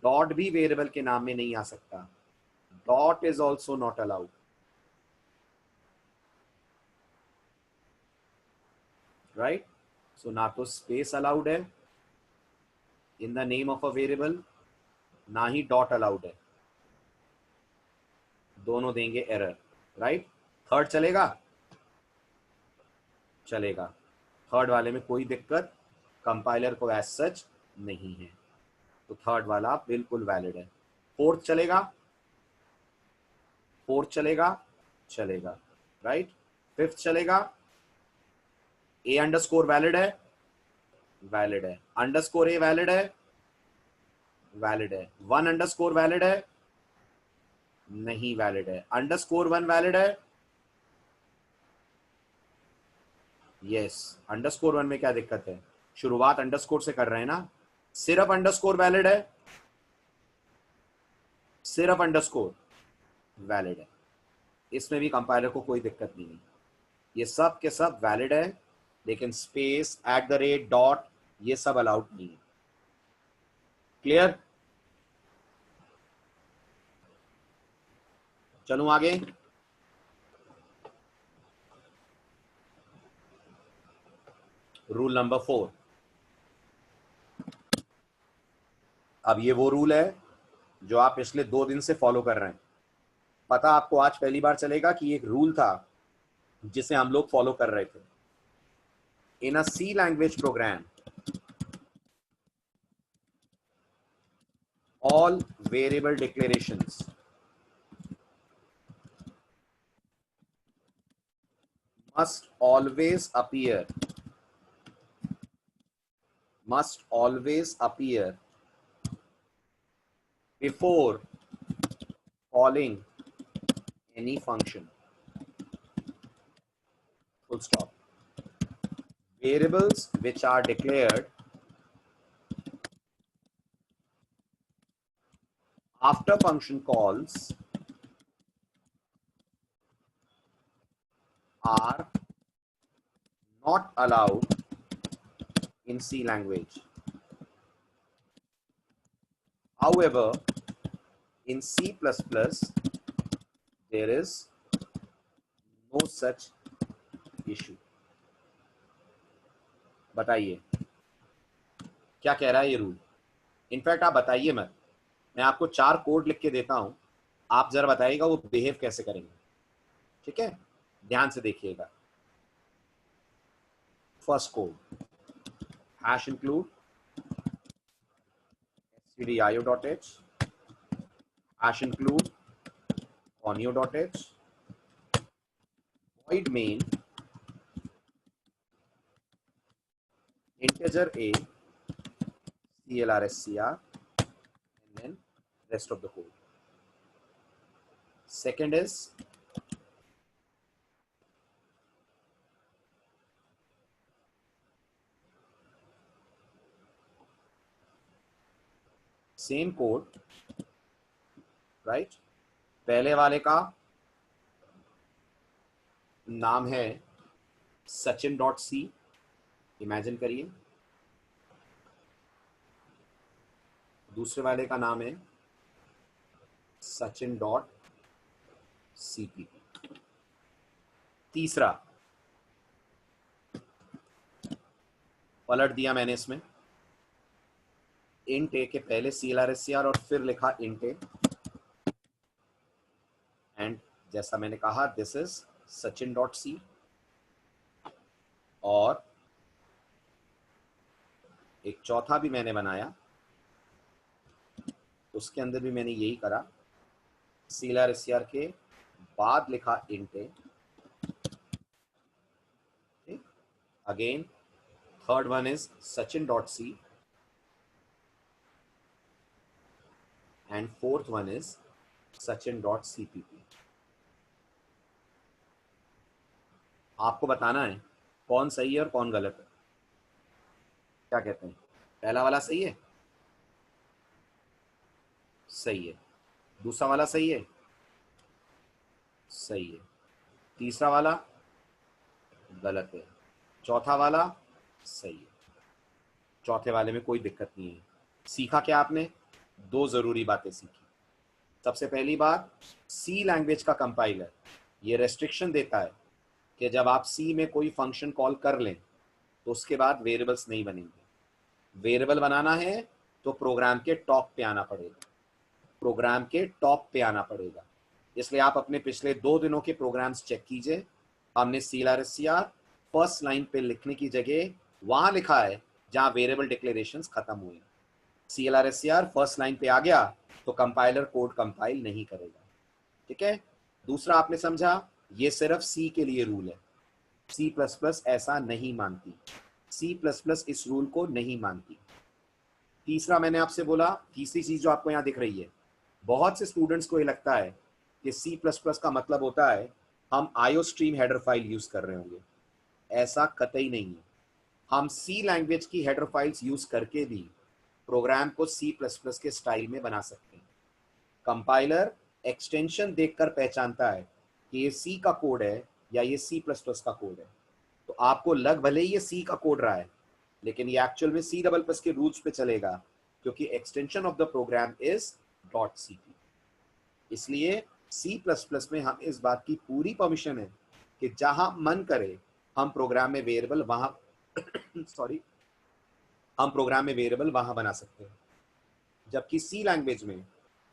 डॉट भी वेरिएबल के नाम में नहीं आ सकता। Dot is also not allowed, right? So ना तो स्पेस अलाउड है in the name of a variable, ना ही डॉट अलाउड है। दोनों देंगे एरर, राइट? थर्ड चलेगा? चलेगा। थर्ड वाले में कोई दिक्कत कंपाइलर को एज सच नहीं है, तो थर्ड वाला बिल्कुल वैलिड है। फोर्थ चलेगा, फोर्थ चलेगा, चलेगा, राइट। फिफ्थ चलेगा, ए अंडरस्कोर वैलिड है, वैलिड है, अंडरस्कोर ए वैलिड है, वैलिड है, वन अंडरस्कोर वैलिड है, नहीं वैलिड है, अंडरस्कोर वन वैलिड है, यस, अंडरस्कोर वन में क्या दिक्कत है, शुरुआत अंडरस्कोर से कर रहे हैं ना। सिर्फ अंडरस्कोर वैलिड है, सिर्फ अंडरस्कोर वैलिड है, इसमें भी कंपाइलर को कोई दिक्कत नहीं है, ये सब के सब वैलिड है, लेकिन space, at the rate, dot, ये सब अलाउड नहीं है। क्लियर? चलूं आगे। Rule number 4। अब ये वो रूल है जो आप पिछले 2 दिन से फॉलो कर रहे हैं। पता आपको आज पहली बार चलेगा कि एक रूल था जिसे हम लोग फॉलो कर रहे थे। In a C language program, all variable declarations must always appear before calling any function. Full stop. Variables which are declared after function calls are not allowed in C language. However, in C++, there is no such issue. बताइए क्या कह रहा है ये rule? In fact आप बताइए मत, मैं आपको 4 कोड लिख के देता हूं, आप जरा बताइएगा वो बिहेव कैसे करेंगे। ठीक है, ध्यान से देखिएगा। First code, hash include stdio.h, hash include conio.h, void main integer a clrscr, and then rest of the code. Second is same code, right. पहले वाले का नाम है sachin.c, इमेजिन करिए। दूसरे वाले का नाम है sachin.cpp। तीसरा पलट दिया मैंने इसमें, int a के पहले clrscr और फिर लिखा int a, एंड जैसा मैंने कहा दिस इज sachin.c, और एक चौथा भी मैंने बनाया, उसके अंदर भी मैंने यही करा, clrscr के बाद लिखा int a। Again third one is sachin.c and fourth one is sachin.cpp। आपको बताना है कौन सही है और कौन गलत है। क्या कहते हैं? पहला वाला सही है? सही है। दूसरा वाला सही है? सही है। तीसरा वाला गलत है। चौथा वाला सही है। चौथे वाले में कोई दिक्कत नहीं है। सीखा क्या आपने? 2 जरूरी बातें सीखी। सबसे पहली बात, सी लैंग्वेज का कंपाइलर ये रेस्ट्रिक्शन देता है कि जब आप सी में कोई फंक्शन कॉल कर लें तो उसके बाद वेरिएबल्स नहीं बनेंगे। वेरिएबल बनाना है तो प्रोग्राम के टॉप पे आना पड़ेगा, प्रोग्राम के टॉप पे आना पड़ेगा। इसलिए आप अपने पिछले 2 दिनों के प्रोग्राम्स चेक कीजिए। हमने clrscr फर्स्ट लाइन पे लिखने की जगह वहां लिखा है जहां वेरिएबल डिक्लेरेशंस खत्म हुए। clrscr फर्स्ट लाइन पे आ गया तो कंपाइलर कोड कंपाइल नहीं करेगा। ठीक है, दूसरा आपने समझा, ये सिर्फ सी के लिए रूल है, सी प्लस प्लस ऐसा नहीं मानती, सी प्लस प्लस इस रूल को नहीं मानती। तीसरा मैंने आपसे बोला, तीसरी चीज जो आपको यहाँ दिख रही है, बहुत से स्टूडेंट्स को ये लगता है कि सी प्लस प्लस का मतलब होता है हम IO stream header file use कर रहे होंगे। ऐसा कतई नहीं है। हम सी लैंग्वेज की हेडर फाइल्स यूज करके भी प्रोग्राम को सी प्लस प्लस के स्टाइल में बना सकते हैं। कंपाइलर एक्सटेंशन देखकर पहचानता है कि ये सी का कोड है या ये सी प्लस प्लस का कोड है। तो आपको लग भले ही ये सी का कोड रहा है, लेकिन ये एक्चुअल में सी डबल प्लस के रूल्स पे चलेगा, क्योंकि extension of the program is .cp। इसलिए सी प्लस प्लस में हम इस बात की पूरी परमिशन है कि जहां मन करे हम प्रोग्राम में वेरिएबल वहां सॉरी हम प्रोग्राम में वेरिएबल वहां बना सकते हैं, जबकि सी लैंग्वेज में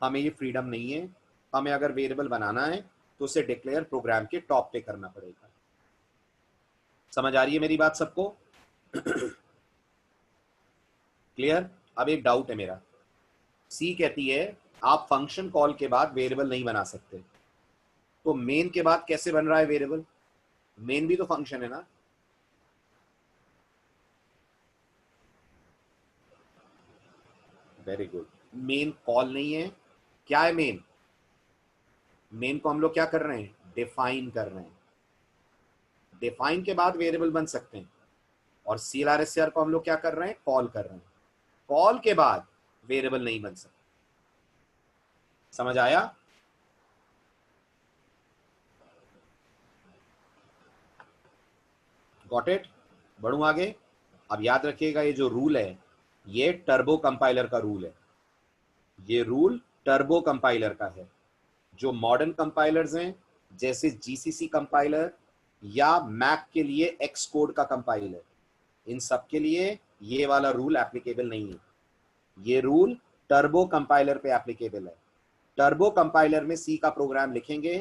हमें ये फ्रीडम नहीं है। हमें अगर वेरिएबल बनाना है तो उसे डिक्लेयर प्रोग्राम के टॉप पे करना पड़ेगा। समझ आ रही है मेरी बात सबको? क्लियर? अब एक डाउट है मेरा, सी कहती है आप फंक्शन कॉल के बाद वेरिएबल नहीं बना सकते, तो मेन के बाद कैसे बन रहा है वेरिएबल? मेन भी तो फंक्शन है ना। वेरी गुड, मेन कॉल नहीं है। क्या है मेन? मेन को हम लोग क्या कर रहे हैं? डिफाइन कर रहे हैं। डिफाइन के बाद वेरिएबल बन सकते हैं, और CLR को हम लोग क्या कर रहे हैं? कॉल कर रहे हैं। कॉल के बाद वेरिएबल नहीं बन सकते। समझ आया? Got it? बढ़ूं आगे? अब याद रखिएगा, ये जो रूल है ये टर्बो कंपाइलर का रूल है। ये रूल टर्बो कंपाइलर का है। जो मॉडर्न कंपाइलर्स हैं जैसे GCC कंपाइलर या मैक के लिए एक्स कोड का कंपाइलर, इन सब के लिए ये वाला रूल एप्लीकेबल नहीं है। ये रूल टर्बो कंपाइलर पे एप्लीकेबल है। टर्बो कंपाइलर में सी का प्रोग्राम लिखेंगे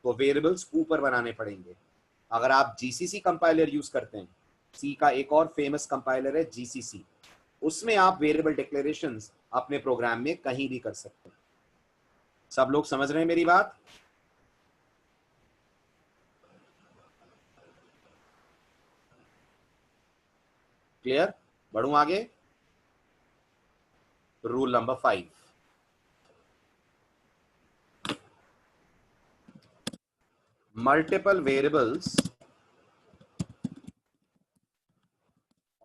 तो वेरिएबल्स ऊपर बनाने पड़ेंगे। अगर आप GCC कंपाइलर यूज करते हैं, सी का एक और फेमस कंपाइलर है GCC, उसमें आप वेरिएबल डिक्लेरेशंस अपने प्रोग्राम में कहीं भी कर सकते हैं। सब लोग समझ रहे हैं मेरी बात? क्लियर? बढ़ूं आगे? Rule number 5, multiple variables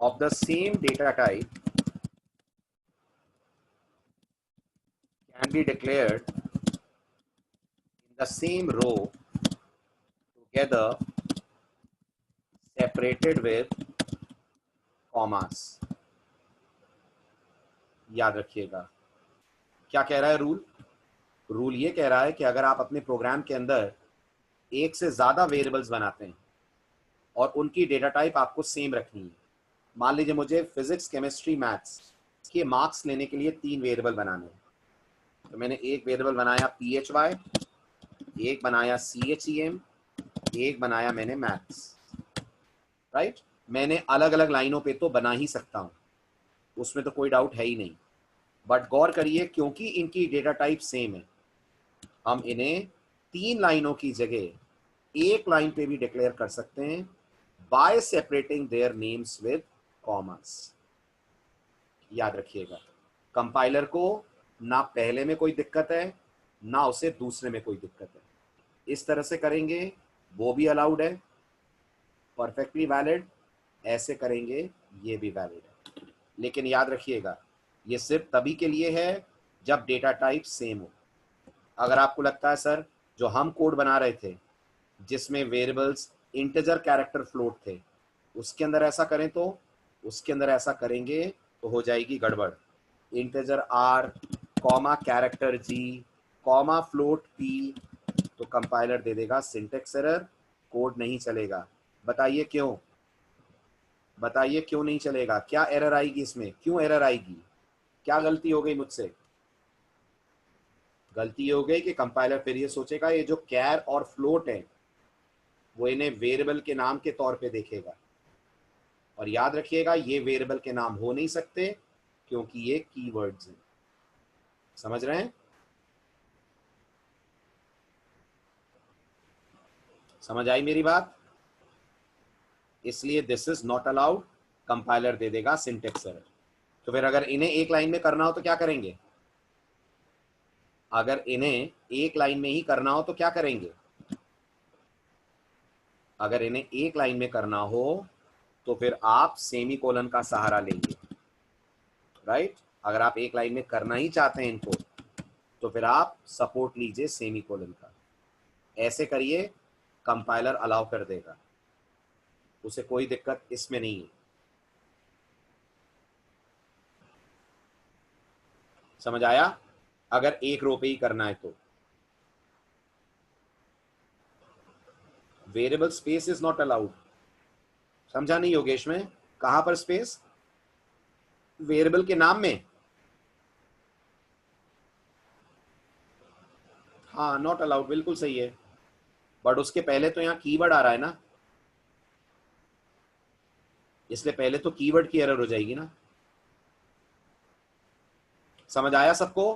of the same data type can be declared in the same row together, separated with commas। याद रखिएगा क्या कह रहा है रूल। रूल ये कह रहा है कि अगर आप अपने प्रोग्राम के अंदर एक से ज्यादा वेरिएबल्स बनाते हैं और उनकी डेटा टाइप आपको सेम रखनी है, मान लीजिए मुझे फिजिक्स, केमिस्ट्री, मैथ्स के मार्क्स लेने के लिए 3 वेरिएबल बनाने हैं, तो मैंने एक वेरिएबल बनाया PHY, एक बनाया CHEM, एक बनाया मैंने मैथ्स। राइट? मैंने अलग अलग लाइनों पे तो बना ही सकता हूं, उसमें तो कोई डाउट है ही नहीं। बट गौर करिए, क्योंकि इनकी डेटा टाइप सेम है, हम इन्हें 3 लाइनों की जगह एक लाइन पे भी डिक्लेयर कर सकते हैं bye separating their names with commas. याद रखिएगा, कंपाइलर को ना पहले में कोई दिक्कत है ना उसे दूसरे में कोई दिक्कत है। इस तरह से करेंगे वो भी अलाउड है, परफेक्टली वैलिड। ऐसे करेंगे ये भी वैलिड है। लेकिन याद रखिएगा, ये सिर्फ तभी के लिए है जब डेटा टाइप सेम हो। अगर आपको लगता है सर जो हम कोड बना रहे थे जिसमें वेरिएबल्स इंटीजर, कैरेक्टर, फ्लोट थे, उसके अंदर ऐसा करें, तो उसके अंदर ऐसा करेंगे तो हो जाएगी गड़बड़। Integer R, comma character G, comma float P, तो कंपाइलर दे देगा सिंटेक्स एरर, कोड नहीं चलेगा। बताइए क्यों? बताइए क्यों नहीं चलेगा? क्या एरर आएगी इसमें? क्यों एरर आएगी? क्या गलती हो गई मुझसे? गलती हो गई कि कंपाइलर फिर ये सोचेगा ये जो कैर और फ्लोट है वो इन्हें वेरिएबल के नाम के तौर पे देखेगा। और याद रखिएगा, ये वेरिएबल के नाम हो नहीं सकते क्योंकि ये कीवर्ड्स हैं। समझ रहे हैं? समझ आई मेरी बात? इसलिए this is not allowed, compiler दे देगा सिंटेक्स एरर। तो फिर अगर इन्हें एक लाइन में करना हो तो क्या करेंगे? अगर इन्हें एक लाइन में ही करना हो तो क्या करेंगे? अगर इन्हें एक लाइन में करना हो तो फिर आप सेमीकोलन का सहारा लेंगे, राइट? अगर आप एक लाइन में करना ही चाहते हैं इनको तो फिर आप सपोर्ट लीजिए सेमीकोलन का। ऐसे करिए, कंपाइलर अलाउ कर देगा, उसे कोई दिक्कत इसमें नहीं है। समझ आया? अगर एक रो पे ही करना है तो variable space is not allowed. समझा नहीं योगेश में? कहां पर स्पेस? वेरिएबल के नाम में। हाँ, नॉट अलाउड, बिल्कुल सही है, बट उसके पहले तो यहाँ कीवर्ड आ रहा है ना, इसलिए पहले तो कीवर्ड की एरर हो जाएगी ना। समझ आया सबको?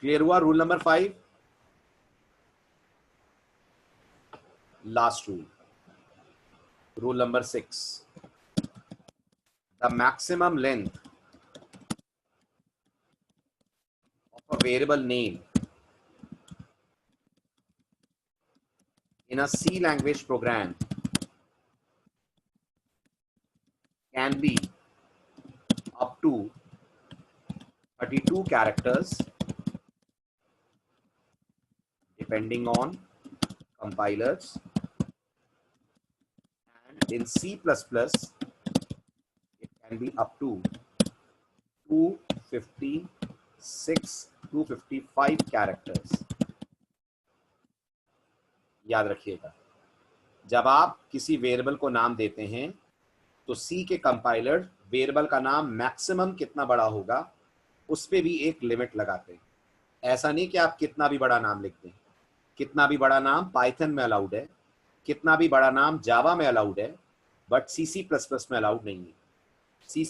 क्लियर हुआ rule number 5? Last rule number 6, the maximum length of a variable name in a C language program can be up to 32 characters depending on compilers, and in C++ it can be up to 256 255 characters। याद रखिएगा, जब आप किसी variable को नाम देते हैं तो सी के कंपाइलर वेरिएबल का नाम मैक्सिमम कितना बड़ा होगा उस पे भी एक लिमिट लगाते हैं। ऐसा नहीं कि आप कितना भी बड़ा नाम लिख दें। कितना भी बड़ा नाम पाइथन में अलाउड है, कितना भी बड़ा नाम जावा में अलाउड है, बट C++ में अलाउड नहीं है। C++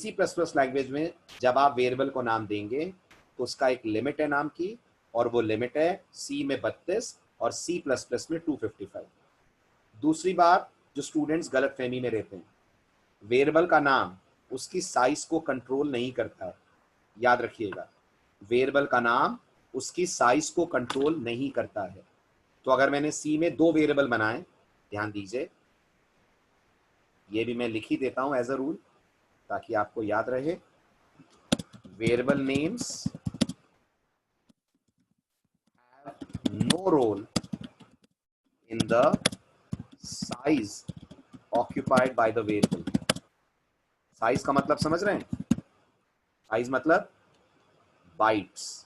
लैंग्वेज में जब आप वेरिएबल को नाम देंगे तो उसका एक लिमिट है नाम की, और वो लिमिट है C में 32 और C++ में 255। दूसरी बात जो स्टूडेंट्स गलत फहमी में रहते हैं, वेरिएबल का नाम उसकी साइज को कंट्रोल नहीं करता है। याद रखिएगा, वेरिएबल का नाम उसकी साइज को कंट्रोल नहीं करता है। तो अगर मैंने सी में 2 वेरिएबल बनाए, ध्यान दीजिए, ये भी मैं लिख ही देता हूं एज अ रूल ताकि आपको याद रहे। Variable names have no role in the size occupied by the variable. Size का मतलब समझ रहे हैं? साइज मतलब बाइट्स,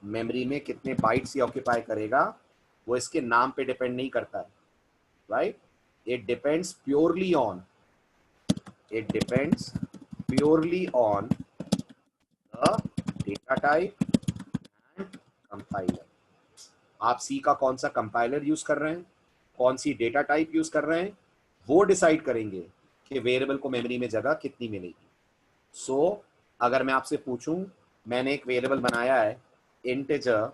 मेमोरी में कितने बाइट्स ये ऑक्यूपाई करेगा वो इसके नाम पे डिपेंड नहीं करता है, right? It depends purely on the data type and compiler. आप सी का कौन सा कंपाइलर यूज कर रहे हैं, कौन सी डेटा टाइप यूज कर रहे हैं, वो डिसाइड करेंगे कि वेरिएबल को मेमोरी में जगह कितनी मिलेगी। सो अगर मैं आपसे पूछूं, मैंने एक वेरिएबल बनाया है इंटीजर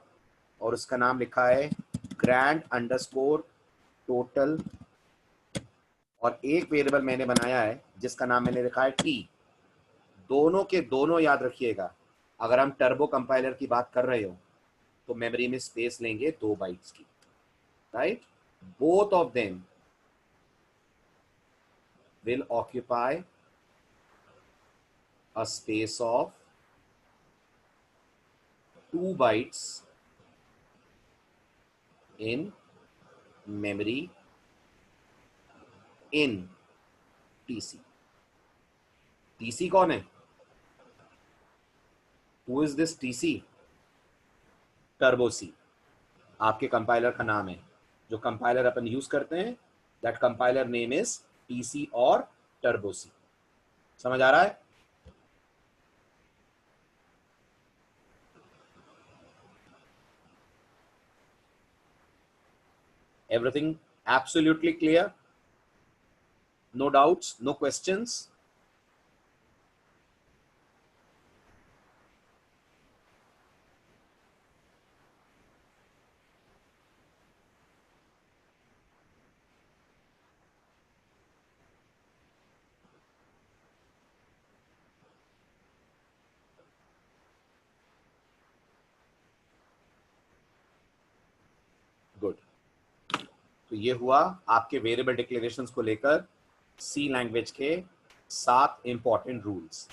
और उसका नाम लिखा है ग्रैंड अंडरस्कोर टोटल, और एक वेरिएबल मैंने बनाया है जिसका नाम मैंने लिखा है टी। दोनों के दोनों याद रखिएगा, अगर हम टर्बो कंपाइलर की बात कर रहे हो तो मेमोरी में स्पेस लेंगे 2 बाइट्स की, right? Both of them will occupy a space of 2 bytes in memory in TC। TC कौन है? Who is this TC? Turbo C आपके कंपाइलर का नाम है। जो कंपाइलर अपन यूज करते हैं that compiler name is TC और टर्बो सी। समझ आ रहा है? Everything absolutely clear? No doubts, no questions? तो ये हुआ आपके वेरिएबल डिक्लेरेशंस को लेकर सी लैंग्वेज के 7 इंपॉर्टेंट रूल्स,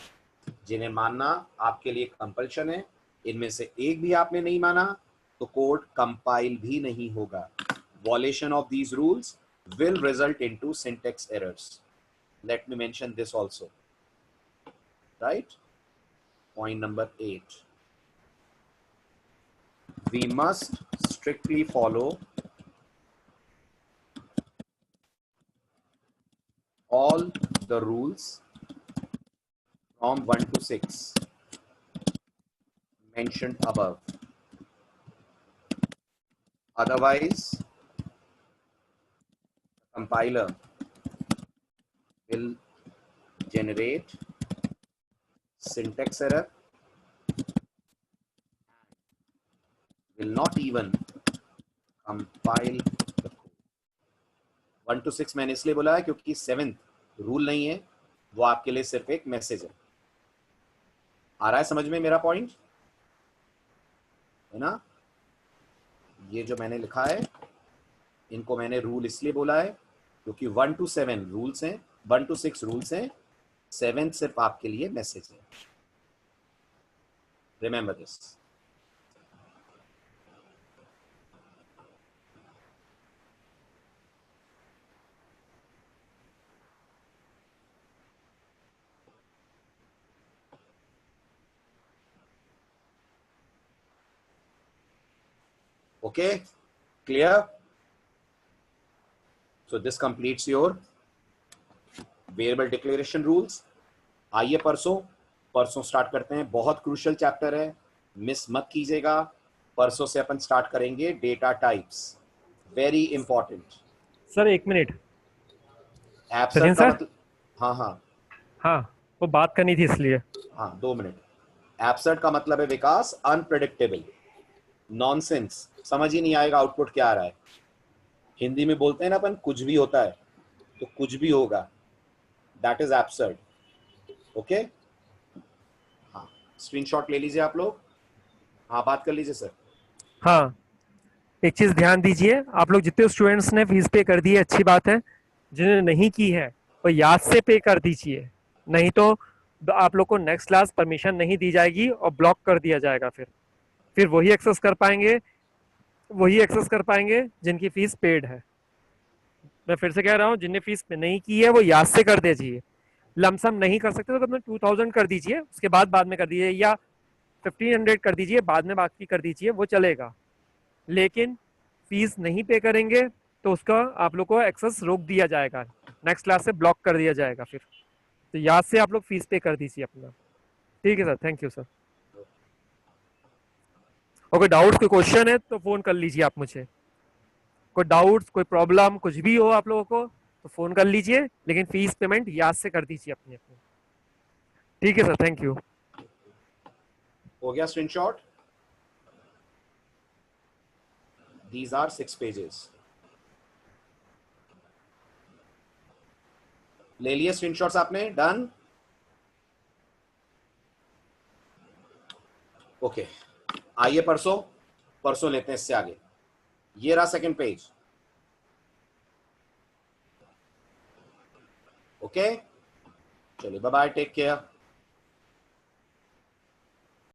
जिन्हें मानना आपके लिए कंपल्शन है। इनमें से एक भी आपने नहीं माना तो कोड कंपाइल भी नहीं होगा। Violation of these rules will result into syntax errors. Let me mention this also. Right? Point number 8. We must strictly follow all the rules from 1 to 6 mentioned above. Otherwise, the compiler will generate syntax error, will not even compile the code. 1 to 6 मैंने इसलिए बोला है क्योंकि 7th rule नहीं है, वो आपके लिए सिर्फ एक मैसेज है। आ रहा है समझ में मेरा पॉइंट, है ना? ये जो मैंने लिखा है, इनको मैंने रूल इसलिए बोला है क्योंकि 1 to 7 रूल्स हैं, 1 to 6 रूल्स हैं, 7th सिर्फ आपके लिए मैसेज है। Remember this. Okay, clear? So this completes your variable declaration rules. आइए परसों स्टार्ट करते हैं। बहुत क्रूशियल चैप्टर है, मिस मत कीजिएगा। परसों से अपन स्टार्ट करेंगे data types, very important. Sir 1 मिनट। एब्सर्ट का सर? मतलब, हाँ हाँ, वो बात करनी थी इसलिए। हाँ 2 मिनट। एब्सर्ट का मतलब है विकास अनप्रेडिक्टेबल, नॉनसेंस, समझ ही नहीं आएगा आउटपुट क्या आ रहा है। हिंदी में बोलते हैं ना अपन, कुछ भी होता है तो कुछ भी होगा, दैट इज एब्सर्ड। ओके, हाँ स्क्रीनशॉट ले लीजिए आप लोग। हाँ बात कर लीजिए सर। हाँ, एक चीज ध्यान दीजिए, आप लोग जितने स्टूडेंट्स ने फीस पे कर दी है अच्छी बात है, जिन्होंने नहीं की है वो याद से पे कर दीजिए, नहीं तो आप लोग को नेक्स्ट क्लास परमिशन नहीं दी जाएगी और ब्लॉक कर दिया जाएगा। फिर वही एक्सेस कर पाएंगे जिनकी फीस पेड है। मैं फिर से कह रहा हूँ, जिनने फीस पे नहीं की है वो याद से कर दीजिए। लमसम नहीं कर सकते तो अपने 2000 कर दीजिए, उसके बाद में कर दीजिए, या 1500 कर दीजिए, बाद में बाकी कर दीजिए, वो चलेगा। लेकिन फीस नहीं पे करेंगे तो उसका आप लोग को एक्सेस रोक दिया जाएगा, नेक्स्ट क्लास से ब्लॉक कर दिया जाएगा। फिर तो याद से आप लोग फीस पे कर दीजिए अपना। ठीक है सर, थैंक यू सर। और कोई डाउट्स, कोई क्वेश्चन है तो फोन कर लीजिए आप मुझे। कोई डाउट्स, कोई प्रॉब्लम कुछ भी हो आप लोगों को तो फोन कर लीजिए, लेकिन फीस पेमेंट याद से कर दीजिए अपनी। ठीक है सर, थैंक यू। हो गया स्क्रीनशॉट? These are 6 pages. ले लिए स्क्रीनशॉट्स आपने? डन? ओके, आइए परसों लेते हैं इससे आगे। ये रहा सेकंड पेज। ओके, चलिए बाय बाय, टेक केयर।